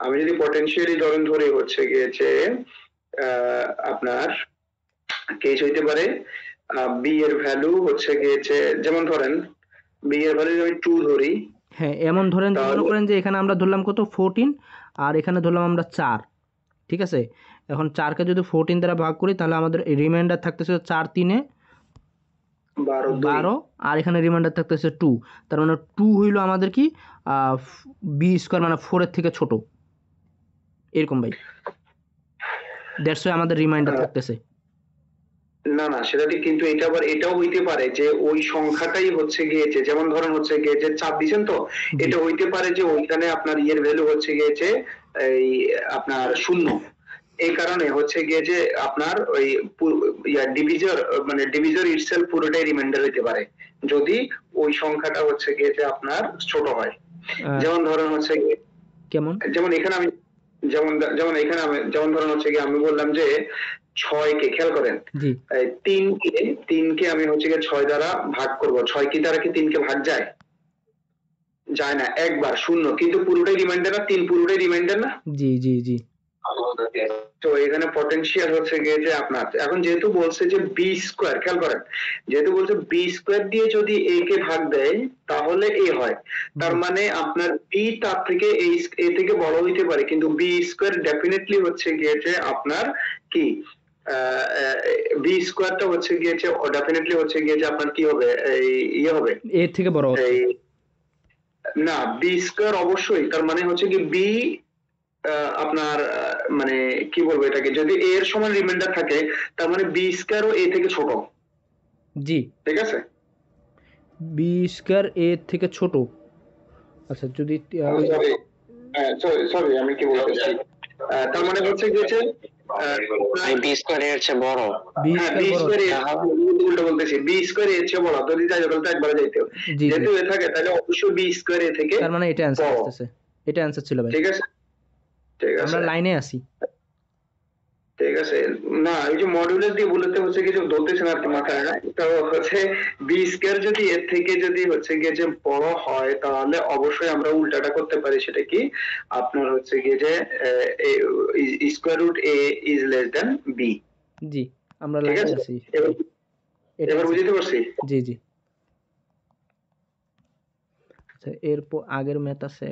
আমি যদি পটেনশিয়ালি ধরে হচ্ছে গিয়ে যে আপনার কেস হইতে পারে b এর ভ্যালু হচ্ছে গিয়ে যে, যেমন ধরেন b এর ভ্যালু আমি 2 ধরি, হ্যাঁ এমন ধরেন যে মনে করেন যে এখানে আমরা ধরলাম কত 14 আর এখানে ধরলাম আমরা 4, ঠিক আছে? এখন 4কে যদি 14 দ্বারা ভাগ করি তাহলে আমাদের রিমাইন্ডার থাকতেছে 4 3 12 আর এখানে রিমাইন্ডার থাকতেছে 2, তার মানে 2 হইলো আমাদের কি b স্কয়ার মানে 4 এর থেকে ছোট, এরকম ভাই। দ্যাটস ওয়াই আমাদের রিমাইন্ডার থাকতেছে। না না সেটা ঠিক, কিন্তু এটা আবার এটাও হইতে পারে যে ওই সংখ্যাটাই হচ্ছে গিয়েছে, যেমন ধরেন হচ্ছে গিয়ে যে 4 দিবেন, তো এটা হইতে পারে যে ওইখানে আপনার ইয়ের ভ্যালু হচ্ছে গিয়েছে এই আপনার 0, এই কারণে হচ্ছে গিয়ে যে আপনার ওই ডিভিজর মানে ডিভিজর ইটসেলফ পুরোটাই রিমাইন্ডার হইতে পারে যদি ওই সংখ্যাটা হচ্ছে গিয়ে যে আপনার ছোট হয়। যেমন ধরেন হচ্ছে কেমন, যেমন এখানে আমি যেমন ধরেন হচ্ছে কি আমি বললাম যে 6 কে, খেয়াল করেন 3 কে আমি হচ্ছে গিয়ে 6 দ্বারা ভাগ করব, 6 কি দ্বারা কি 3 কে ভাগ যায়? যায় না, একবার 0, কিন্তু পুরোটাই রিমাইন্ডার না, 3 পুরোটাই রিমাইন্ডার না। জি জি জি, তো এখানে পটেনশিয়াল হচ্ছে গিয়ে যে আপনার, এখন যেহেতু বলছে যে b স্কয়ার, খেয়াল করেন যেহেতু বলছে b স্কয়ার দিয়ে যদি a কে ভাগ দেয় তাহলে a হয়, তার মানে আপনার b তার থেকে a থেকে বড় হইতে পারে, কিন্তু b স্কয়ার ডেফিনেটলি হচ্ছে গিয়ে যে আপনার কি b স্কয়ারটা হচ্ছে গিয়ে যে ডেফিনেটলি হচ্ছে গিয়ে যে আপনার কি হবে, এই ইয়ে হবে এর থেকে বড় হবে না, b স্কয়ার অবশ্যই, তার মানে হচ্ছে কি b আপনার মানে কি বলবো এটাকে, যদি a এর সমান রিমাইন্ডার থাকে তার মানে b স্কয়ার ও a থেকে ছোট। জি ঠিক আছে, b স্কয়ার a থেকে ছোট। আচ্ছা যদি সরি আমি কি বলতেছি, তার মানে হচ্ছে গিয়েছে ভাই বি স্কোয়ার এর চেয়ে বড়। বি বি স্কয়ার বড়। স্কোয়ার উল্টো বলতেছি, বি স্কোয়ার এর চেয়ে বড়, যদি যাই তাহলে তো একবারে যাইতে হবে, জি জি, যেহেতু এ থাকে তাহলে অবশ্যই বি স্কোয়ার এ থেকে তার মানে এটা অ্যান্সার বড়। আসতেছে, এটা অ্যান্সার ছিল ভাই। ঠিক আছে ঠিক আমরা আছে লাইনে আছি। ঠিক আছে। না এই যে মডুলাস দিয়ে বলতে হচ্ছে কিছু ধরতেছে না আর কি মাথায়, না তো হচ্ছে বি স্কয়ার যদি এর থেকে যদি হচ্ছে গিয়ে যে বড় হয় তাহলে অবশ্যই আমরা উল্টাটা করতে পারি, সেটা কি আপনার হচ্ছে গিয়ে যে square root A is less than B. জি, আমরা ঠিক লাইনে আছে, আছি। এবার এটা এবার answer। বুঝতে পারছি। জি জি। আচ্ছা, এরপর আগের ম্যাথ আছে।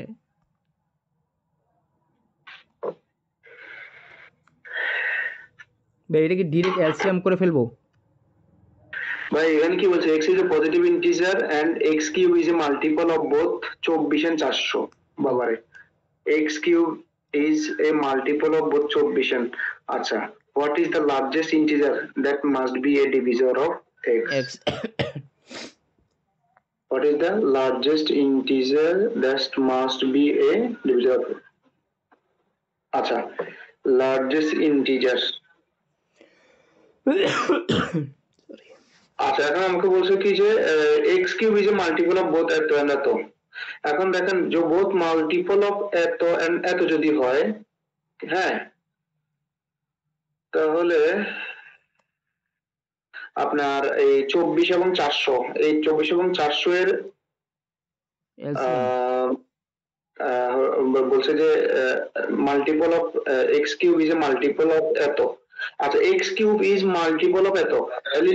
ভাই এটা কি ডিরেক্ট এলসিএম করে ফেলবো? ভাই এখানে কি বলছে, x is a positive integer and x cube is a multiple of both 24 and 400। বাবারে, x cube is a multiple of both 24 and, আচ্ছা, what is the largest integer that must be a divisor of x? X. What is the largest integer that must be a divisor of x? আচ্ছা, largest integer, আচ্ছা এখন আমাকে বলছে কি যে x cube is a multiple of both এত and এত। এখন দেখেন যে both multiple of এত and এত যদি হয়, হ্যাঁ, তাহলে আপনার এই 24 এবং 400, এই 24 এবং 400 এর এলসিএম। বলছে যে multiple of x cube is a multiple of এত। আচ্ছা, x cube is multiple of এত, তাহলে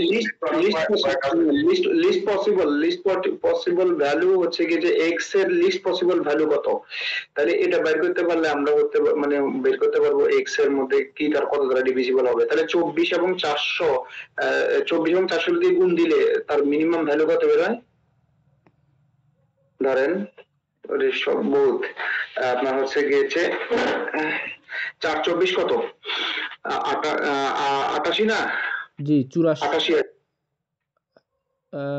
লিস্ট পসিবল ভ্যালু হচ্ছে কি যে এক্স এর লিস্ট পসিবল ভ্যালু কত, তাহলে এটা বের করতে পারলে আমরা মানে বের করতে পারবো এক্স এর মধ্যে কি তার কত দ্বারা ডিভিজিবল হবে। তাহলে 24 এবং 400, 24 এবং 400 দিয়ে গুণ দিলে তার মিনিমাম ভ্যালু কত বের হয়, ধরেন বোধ আপনার হচ্ছে গিয়েছে 424 কত, 88 না? জি 84। 88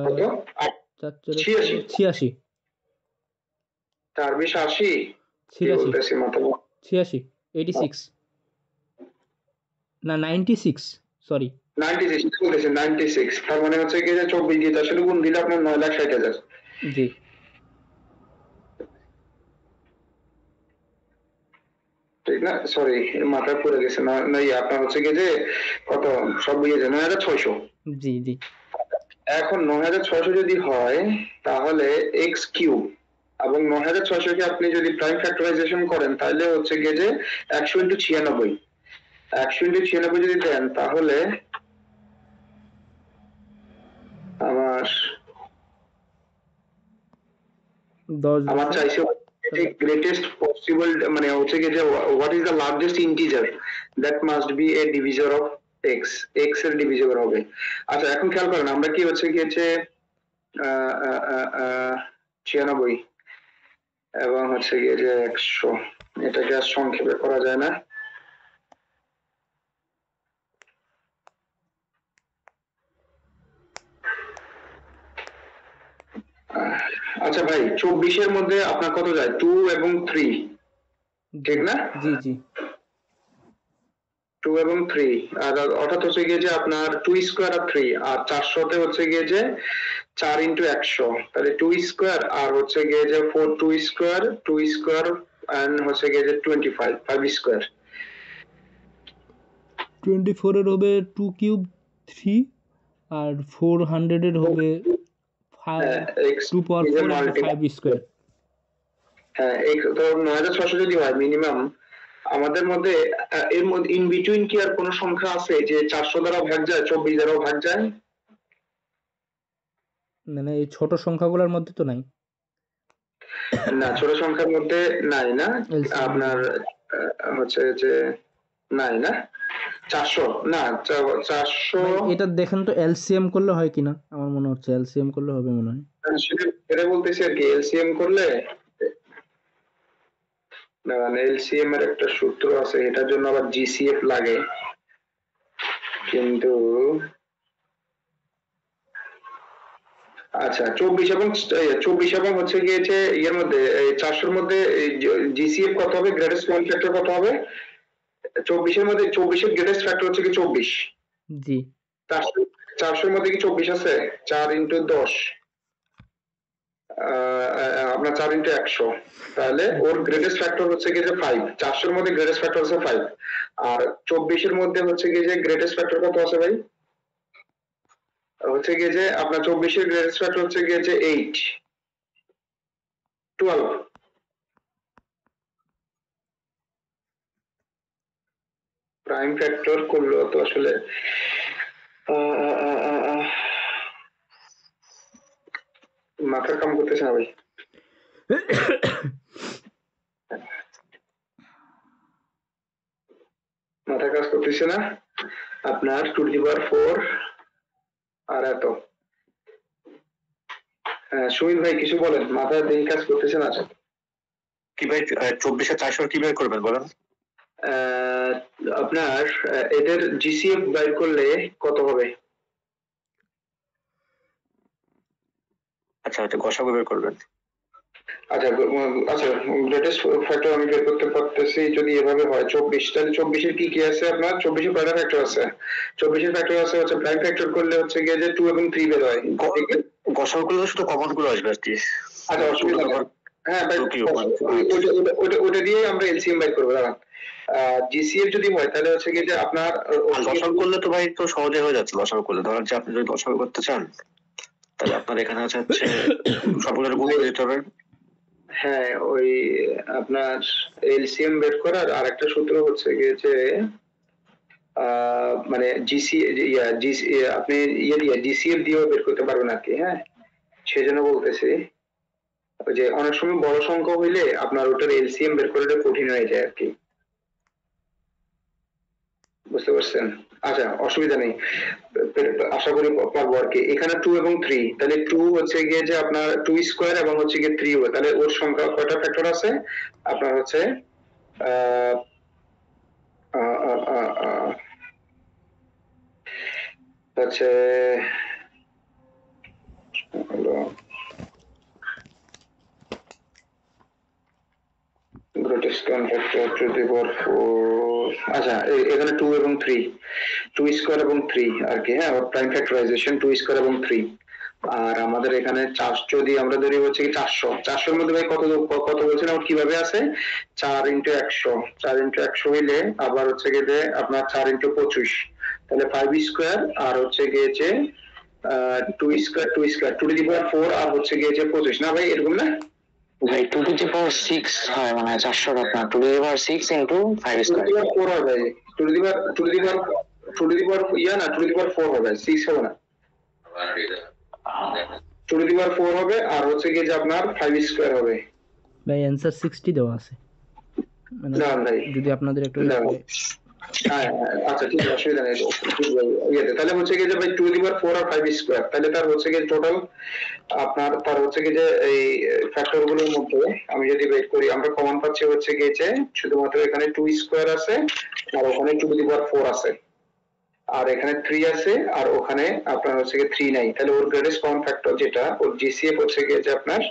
কত, 86। 4 20 80, কি বলতেছি মাথা 86 86 না 96, সরি 96 বলতেছি, 96। তার মানে হচ্ছে কি যে 24 দিয়ে 400 গুণ দিলে আপনার 9,60,000। জি। ঠিক না, সরি মাথায় পড়ে গেছে না, না আপনার হচ্ছে কি যে কত সব বুঝে যায় 9,600। জি জি। এখন 9,600 যদি হয় তাহলে এক্স কিউব এবং 9,600 কে আপনি যদি প্রাইম ফ্যাক্টরাইজেশন করেন তাহলে হচ্ছে গিয়ে যে 100 ইন্টু 96, 100 ইন্টু 96 যদি দেন তাহলে আমার চাইছে গ্রেটেস্ট পসিবল, মানে হচ্ছে কি যে what is the largest integer that must B A divisor of x, x এর ডিভিজর হবে। আচ্ছা এখন খেয়াল করেন আমরা কি হচ্ছে গিয়েছে 96 এবং হচ্ছে গিয়ে যে 100, এটাকে আর সংক্ষেপে করা যায় না। আচ্ছা ভাই 24 এর মধ্যে আপনার কত যায়, 2 এবং 3, ঠিক না? জি জি। 2 এবং 3, আর অর্থাৎ হচ্ছে গিয়ে যে আপনার 2 স্কয়ার আর 3, আর 400 তে হচ্ছে গিয়ে যে 4 ইনটু 100, তাহলে 2 স্কয়ার আর হচ্ছে গিয়ে যে 4 2 স্কয়ার এন্ড হচ্ছে গিয়ে যে 25 5 স্কয়ার। 24 এর হবে 2 কিউব 3 আর 400 এর হবে 2 পাওয়ার 4 আর 5 স্কয়ার। হ্যাঁ, এই তো 9,600 যদি হয় মিনিমাম, আমাদের মধ্যে এর মধ্যে ইন বিটুইন কি আর কোনো সংখ্যা আছে যে 400 দ্বারা ভাগ যায়, 24 দ্বারাও ভাগ যায়? মানে এই ছোট সংখ্যাগুলোর মধ্যে তো নাই। না, ছোট সংখ্যার মধ্যে নাই না, আপনার হচ্ছে যে নাই না 400 না 400। এটা দেখেন তো এলসিএম করলে হয় কিনা, আমার মনে হচ্ছে এলসিএম করলে হবে মনে হয়। সেটা বলতেছি আর কি, এলসিএম করলে না, মানে এলসিএম এর একটা সূত্র আছে, এটার জন্য আবার জিসিএফ লাগে, কিন্তু আচ্ছা 24 এবং হচ্ছে গিয়েছে ইয়ের মধ্যে 400 মধ্যে জিসিএফ কত হবে, গ্রেটেস্ট কমন ফ্যাক্টর কত হবে? 24 মধ্যে 24 গ্রেটেস্ট ফ্যাক্টর হচ্ছে কি 24। জি 400 মধ্যে কি 24 আছে? 4 × 10 আপনার 4 × 100, তাহলে ওর গ্রেটেস্ট ফ্যাক্টর হচ্ছে কি যে 5। 400 মধ্যে গ্রেটেস্ট ফ্যাক্টর আছে 5, আর 24 মধ্যে হচ্ছে কি যে গ্রেটেস্ট ফ্যাক্টর কত আছে ভাই? হচ্ছে গিয়ে যে আপনার 24 গ্রেটেস্ট ফ্যাক্টর হচ্ছে গিয়ে যে 8 12। প্রাইম ফ্যাক্টর করলো তো আসলে মাথা কাম করতেছে না ভাই। মাথা কাজ করতেছে না আপনার 2^4 আর এত। সুমিত ভাই কিছু বলেন, মাথা দিন কাজ করতেছে না। কি ভাই 24 আর 400 কিভাবে করবেন বলেন? আপনার এদের জিসিএফ বাইর করলে কত হবে? আচ্ছা গসাগু বের করবেন। আচ্ছা গ্রেটেস্ট ফ্যাক্টর আমি বের করতে পারতেছি যদি এভাবে হয় 24, তাহলে 24 কি কি আছে আপনার? 24 কয়টা ফ্যাক্টর আছে? 24 ফ্যাক্টর আছে হচ্ছে প্রাইম ফ্যাক্টর করলে হচ্ছে গিয়ে যে 2 এবং 3 বের হয়। গসাগু করলে শুধু কমন গুলো আসবে আর কি। আচ্ছা অসুবিধা নেই। হ্যাঁ ভাই ওটা দিয়ে আমরা এলসিএম বাইর করবো। দাঁড়ান, জিসিএফ যদি হয় তাহলে হচ্ছে গিয়ে যে আপনার লসাগু করলে তো ভাই তো সহজে হয়ে যাচ্ছে। লসাগু করলে ধরেন যে আপনি যদি লসাগু করতে চান তাহলে আপনার এখানে হচ্ছে সবগুলোর গুণ করে দিতে হবে। হ্যাঁ ওই আপনার এলসিএম বের করার আরেকটা সূত্র হচ্ছে গিয়ে যে মানে আপনি জিসিএফ দিয়েও বের করতে পারবেন আর কি। হ্যাঁ সেজন্য বলতেছি যে অনেক সময় বড় সংখ্যা হইলে আপনার ওটার এলসিএম বের করাটা কঠিন হয়ে যায় আর কি, বুঝতে পারছেন? আচ্ছা অসুবিধা নেই, আশা করি পারবো আর কি। এখানে 2 এবং 3, তাহলে 2 হচ্ছে গিয়ে যে আপনার 2 স্কয়ার এবং হচ্ছে গিয়ে 3 হবে, তাহলে ওর সংখ্যা কয়টা ফ্যাক্টর আছে আপনার? হচ্ছে হচ্ছে গ্রেটেস্ট কমন ফ্যাক্টর 2^4। আচ্ছা এখানে 2 এবং 3, 2 স্কয়ার এবং 3 আর কি। হ্যাঁ প্রাইম ফ্যাক্টরাইজেশন 2 স্কয়ার এবং 3। আর আমাদের এখানে 4 যদি আমরা ধরি হচ্ছে কি 400 এর মধ্যে ভাই কত বলছেন আর কিভাবে আছে? 4 × 100, 4 × 100 হইলে আবার হচ্ছে গিয়ে আপনার 4 × 25, তাহলে 5 স্কয়ার আর হচ্ছে গিয়ে যে 2 স্কয়ার 2^4 আর হচ্ছে গিয়ে যে 25 না ভাই, এরকম না ভাই? 2^6 হয় মানে 400 আপনার 2^6 × 5 স্কয়ার 2^4 হবে। 2^4 হবে, 6 হবে না। 2^4 হবে আর হচ্ছে গিয়ে যে আপনার 5 স্কয়ার হবে। ভাই অ্যানসার 60 দেওয়া আছে, মানে না ভাই যদি আপনাদের একটু হ্যাঁ আচ্ছা ঠিক আছে অসুবিধা নেই। তাহলে হচ্ছে গিয়ে যে ভাই 2^4 আর 5 স্কয়ার, তাহলে তার হচ্ছে গিয়ে টোটাল আপনার তার হচ্ছে গিয়ে যে এই ফ্যাক্টর গুলোর মধ্যে আমি যদি বের করি আমরা কমন পাচ্ছি হচ্ছে গিয়ে যে শুধুমাত্র এখানে 2 স্কয়ার আছে আর ওখানে 2^4 আছে আর এখানে 3 আছে আর ওখানে আপনার হচ্ছে গিয়ে 3 নাই, তাহলে ওর গ্রেটেস্ট কমন ফ্যাক্টর যেটা ওর জিসিএফ হচ্ছে গিয়ে যে আপনার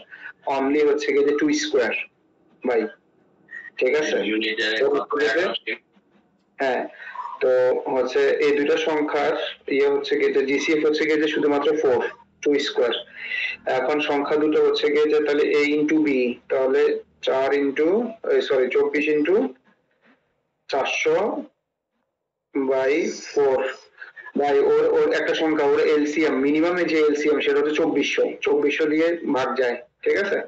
অনলি হচ্ছে গিয়ে যে 2 স্কয়ার ভাই, ঠিক আছে? হ্যাঁ তো হচ্ছে এই দুটো সংখ্যার ইয়ে হচ্ছে গিয়ে যে জিসিএফ হচ্ছে গিয়ে যে শুধুমাত্র 4, 2 স্কয়ার। এখন সংখ্যা দুটো হচ্ছে গিয়ে যে তাহলে a × b, তাহলে 24 × 400/4 ভাই ওর একটা সংখ্যা ওর এলসিএম মিনিমামে যে এলসিএম সেটা হচ্ছে 2400 দিয়ে ভাগ যায়, ঠিক আছে?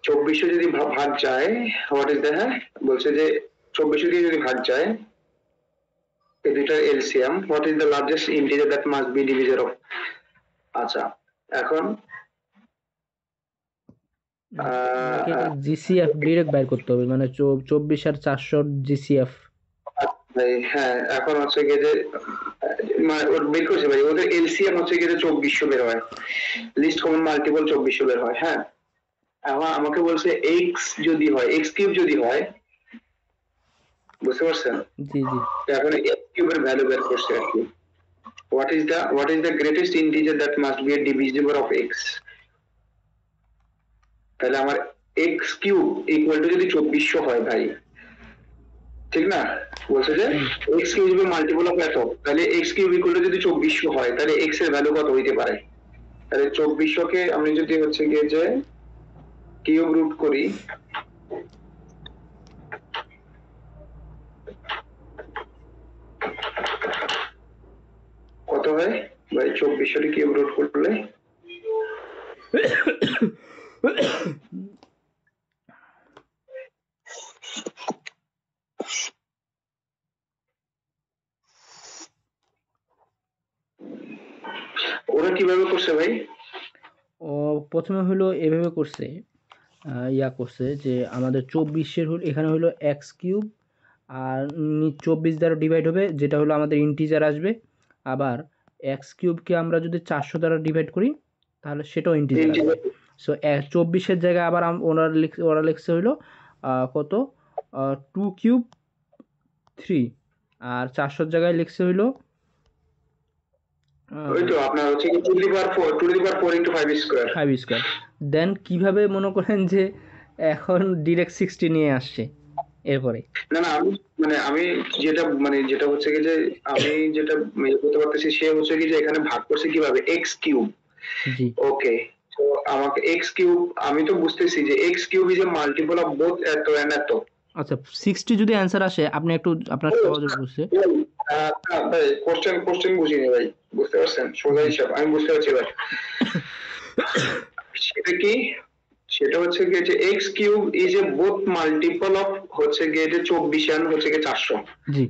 2400 যদি ভাগ যায় হোয়াট ইজ দ্য, হ্যাঁ বলছে যে 2400 দিয়ে যদি ভাগ যায় এই দুইটার LCM what is the largest integer that must be divisor of. আচ্ছা এখন জিসিএফ ডিরেক্ট বাইর করতে হবে, মানে 24 আর 400 জিসিএফ। হ্যাঁ এখন হচ্ছে গিয়ে যে মানে ওর বের করছে ভাই ওদের এলসিএম হচ্ছে গিয়ে 2400 বের হয়, লিস্ট কমন মাল্টিপল 2400 বের হয়। হ্যাঁ এখন আমাকে বলছে এক্স যদি হয়, এক্স কিউব যদি হয়, বুঝতে পারছেন? জি জি এখন এক্স কিউবের ভ্যালু বের করছে আর কি। what is the greatest integer that must be a divisible of x? তাহলে আমার x কিউব ইকুয়াল টু যদি 2400 হয় ভাই, ঠিক না? বলছে যে x cube is multiple of এত, তাহলে x কিউব ইকুয়াল টু যদি 2400 হয় তাহলে x এর ভ্যালু কত হইতে পারে? তাহলে 2400 কে আমি যদি হচ্ছে গিয়ে যে কিউব রুট করি, কত হয় ভাই 2400 কিউব রুট করলে? ওরা কিভাবে করছে ভাই? ও প্রথমে হলো এভাবে করছে, করছে যে আমাদের 24-এর হলো এখানে হলো এক্স কিউব আর 24 দ্বারা ডিভাইড হবে, যেটা হলো আমাদের ইন্টিজার আসবে। আবার এক্স কিউবকে আমরা যদি 400 দ্বারা ডিভাইড করি তাহলে সেটাও ইন্টিজার আসবে। সো 24-এর জায়গায় আবার ওরা লিখছে হলো কত 2 কিউব 3, আর 400 জায়গায় লিখছে হলো ওই তো আপনার হচ্ছে কি 2 to the power 4 into 5 square. Then কিভাবে মনে করেন যে এখন ডিরেক্ট 60 নিয়ে আসছে এরপরে? না আমি যেটা হচ্ছে কি যে আমি যেটা বলতে পারতেছি সে হচ্ছে কি যে এখানে ভাগ করছে কিভাবে x কিউব। জি ওকে, তো আমাকে x কিউব, আমি তো বুঝতেছি যে x cube is a multiple of both এত এন্ড এত। আচ্ছা 60 যদি অ্যানসার আসে আপনি একটু আপনার সহজে বুঝছে ভাই কোশ্চেন বুঝিনি ভাই, বুঝতে পারছেন? সোজা হিসাব আমি বুঝতে পারছি ভাই। সেটা কি? সেটা হচ্ছে গিয়ে যে x cube is a both multiple of হচ্ছে গিয়ে যে 24 and হচ্ছে গিয়ে 400। জি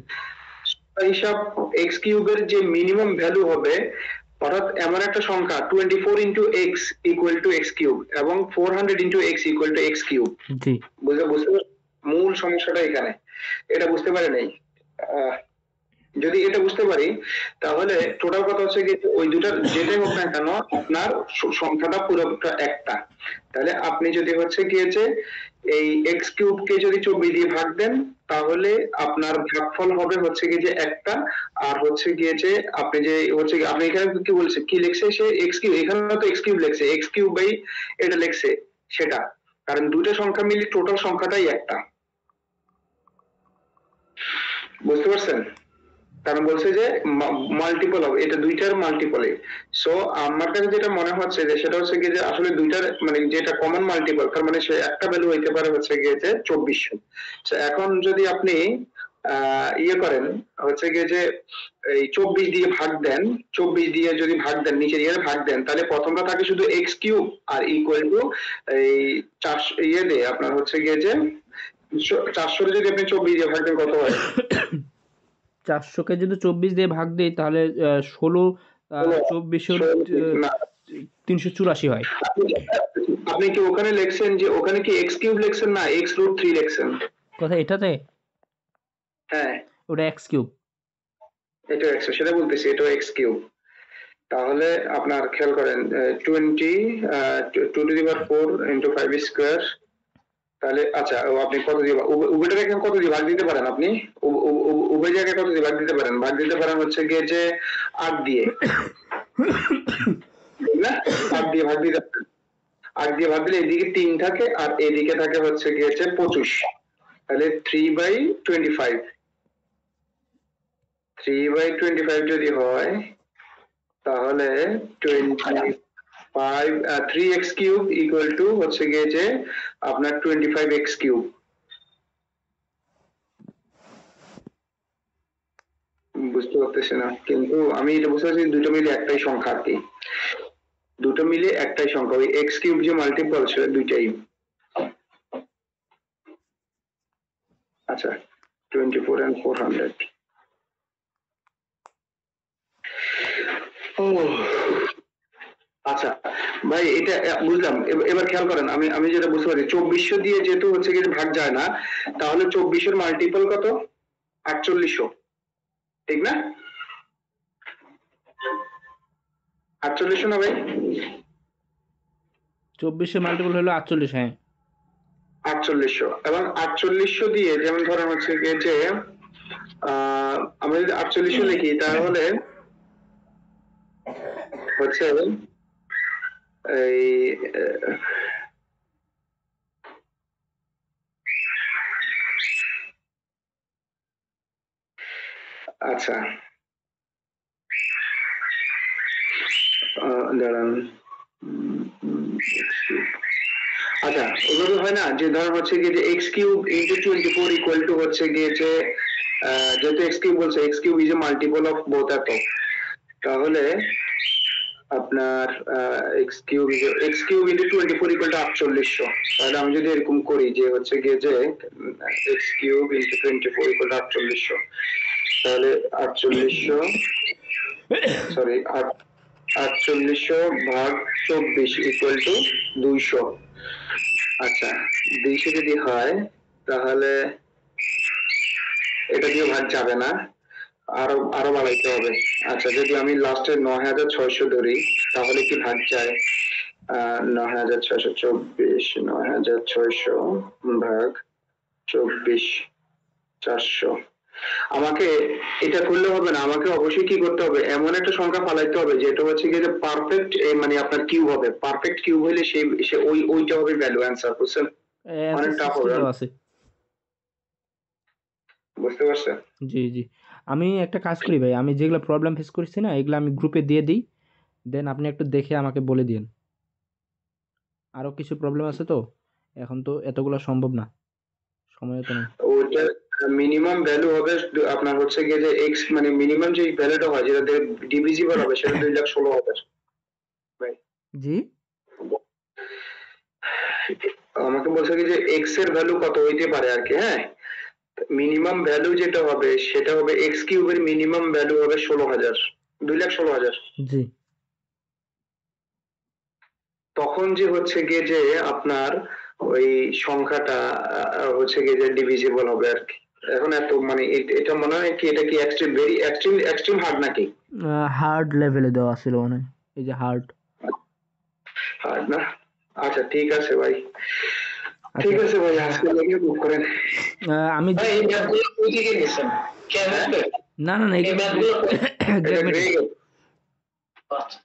হিসাব x কিউবের যে মিনিমাম ভ্যালু হবে, অর্থাৎ এমন একটা সংখ্যা 24 into x equal to x cube এবং 400 into x equal to x cube. জি বুঝতে মূল সমস্যাটা এখানে, এটা বুঝতে পারে নাই। যদি এটা বুঝতে পারি তাহলে টোটাল কথা হচ্ছে কি ওই দুটার যেটাই হোক না কেন আপনার সংখ্যাটা পুরোটা একটা। তাহলে আপনি যদি হচ্ছে গিয়েছে এই এক্স কিউব কে যদি 24 দিয়ে ভাগ দেন তাহলে আপনার ভাগফল হবে হচ্ছে গিয়ে যে একটা, আর হচ্ছে গিয়েছে আপনি যে হচ্ছে আপনি এখানে কি বলছে কি লিখছে সে এক্স কিউব, এখানে তো এক্স কিউব লিখছে, এক্স কিউব বাই এটা লিখছে সেটা, কারণ দুটো সংখ্যা মিলে টোটাল সংখ্যাটাই একটা। বুঝতে পারছেন? কারণ বলছে যে মাল্টিপল হবে, এটা দুইটার মাল্টিপলে। সো আমার কাছে যেটা মনে হচ্ছে যে সেটা হচ্ছে কি যে আসলে দুইটার মানে যেটা কমন মাল্টিপল, তার মানে সে একটা ভ্যালু হইতে পারে হচ্ছে গিয়ে যে 2400। সো এখন যদি আপনি ইয়ে করেন হচ্ছে গিয়ে যে এই 24 দিয়ে ভাগ দেন, 24 দিয়ে যদি ভাগ দেন নিচে দিয়ে ভাগ দেন তাহলে প্রথমটা থাকে শুধু এক্স কিউব আর ইকুয়াল টু এই 400 ইয়ে দিয়ে আপনার হচ্ছে গিয়ে যে 400 যদি আপনি 24 দিয়ে ভাগ দেন কত হয়? 400-কে যদি 24 দিয়ে ভাগ দেই তাহলে 16 384 হয়। আপনি কি ওখানে লিখছেন যে ওখানে কি x কিউব লিখছেন না x রুট 3 লিখছেন? কথা এটাতে? হ্যাঁ ওটা x কিউব, এটা x, সেটা বলতেছি এটা x কিউব। তাহলে আপনার খেয়াল করেন 20 2 to the power 4 into 5 square. তাহলে আচ্ছা আপনি কত দিয়ে উভয়টাকে কত দিয়ে ভাগ দিতে পারেন? আপনি উভয় জায়গায় কত দিয়ে ভাগ দিতে পারেন? ভাগ দিতে পারেন হচ্ছে গিয়ে যে 8 দিয়ে, ঠিক না? 8 দিয়ে ভাগ দিতে পারেন। 8 দিয়ে ভাগ দিলে এদিকে 3 থাকে আর এদিকে থাকে হচ্ছে গিয়ে 25, তাহলে 3/25 3/25 যদি হয় তাহলে 3x কিউব ইকুয়াল টু হচ্ছে গিয়ে যে আপনার 25x কিউব। বুঝতে পারতেছি না, কিন্তু আমি এটা বুঝতে পারছি দুটো মিলে একটাই সংখ্যা আর কি, দুটো মিলে একটাই সংখ্যা, ওই x কিউব যে মাল্টিপল সেটা দুইটাই। আচ্ছা 24 and 400। আচ্ছা ভাই এটা বুঝলাম, এবার খেয়াল করেন আমি যেটা বুঝতে পারি 2400 দিয়ে যেহেতু হচ্ছে কি ভাগ যায় না, তাহলে 2400 মাল্টিপল কত? 4800, ঠিক না? 4800 না ভাই? 24 এর মাল্টিপল হলো 48। হ্যাঁ 4800, এবং 4800 দিয়ে যেমন ধরেন হচ্ছে কি যে আমরা যদি 4800 লিখি তাহলে হচ্ছে এই আচ্ছা দাঁড়ান আচ্ছা ওগুলো হয় না যে ধর হচ্ছে গিয়ে যে x cube into 24 equal to হচ্ছে গিয়ে যে যেহেতু এক্স কিউব বলছে x cube is a multiple of both এত, তাহলে আপনার x cube into 24 equal to 4800। তাহলে আমি যদি এরকম করি যে হচ্ছে গিয়ে যে x cube into 24 equal to 4800, তাহলে 4800 সরি 4800 ভাগ 24 ইকুয়াল টু 200। আচ্ছা 200 যদি হয় তাহলে এটা দিয়ে ভাগ যাবে না, আরো বাড়াইতে হবে। আচ্ছা যদি আমি লাস্টে 9600 ধরি তাহলে কি ভাগ যায়? 9624 9600 ভাগ 24 400। আমাকে এটা করলে হবে না, আমাকে অবশ্যই কি করতে হবে, এমন একটা সংখ্যা ফালাইতে হবে যেটা হচ্ছে কি যে পারফেক্ট মানে আপনার কিউব হবে। পারফেক্ট কিউব হলে সে ওইটা হবে ভ্যালু অ্যান্সার, বুঝছেন? অনেক টাফ হবে, আছে। বুঝতে পারছেন? জি জি, আমি একটা কাজ করি ভাই, আমি যেগুলো প্রবলেম ফেস করছি না এগুলো আমি গ্রুপে দিয়ে দিই, দেন আপনি একটু দেখে আমাকে বলে দিন। আরো কিছু প্রবলেম আছে তো, এখন তো এতগুলো সম্ভব না, সময় তো নেই। ওইটা মিনিমাম ভ্যালু হবে আপনার হচ্ছে গিয়ে যে এক্স মানে মিনিমাম যে ভ্যালুটা হয় যেটা ডিভিজিবল হবে সেটা 2,16,000। জি আমাকে বলছে কি যে এক্স এর ভ্যালু কত হইতে পারে আর কি, হ্যাঁ মিনিমাম ভ্যালু যেটা হবে সেটা হবে এক্স কিউবের মিনিমাম ভ্যালু হবে 16,000, 2,16,000। জি তখন যে হচ্ছে গিয়ে যে আপনার ওই সংখ্যাটা হচ্ছে গিয়ে যে ডিভিজিবল হবে আর কি। এখন এত মানে এটা মনে হয় কি এটা কি এক্সট্রিম ভেরি এক্সট্রিম হার্ড নাকি? হার্ড লেভেলে দেওয়া ছিল মনে হয়, এই যে হার্ড না। আচ্ছা ঠিক আছে ভাই, ঠিক আছে ভাই আজকে লেগে বুক করেন। আমি ভাই এই ম্যাথগুলো কই থেকে নিছেন? কেমন না না না এই ম্যাথগুলো এটা আচ্ছা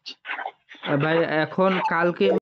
ভাই এখন কালকে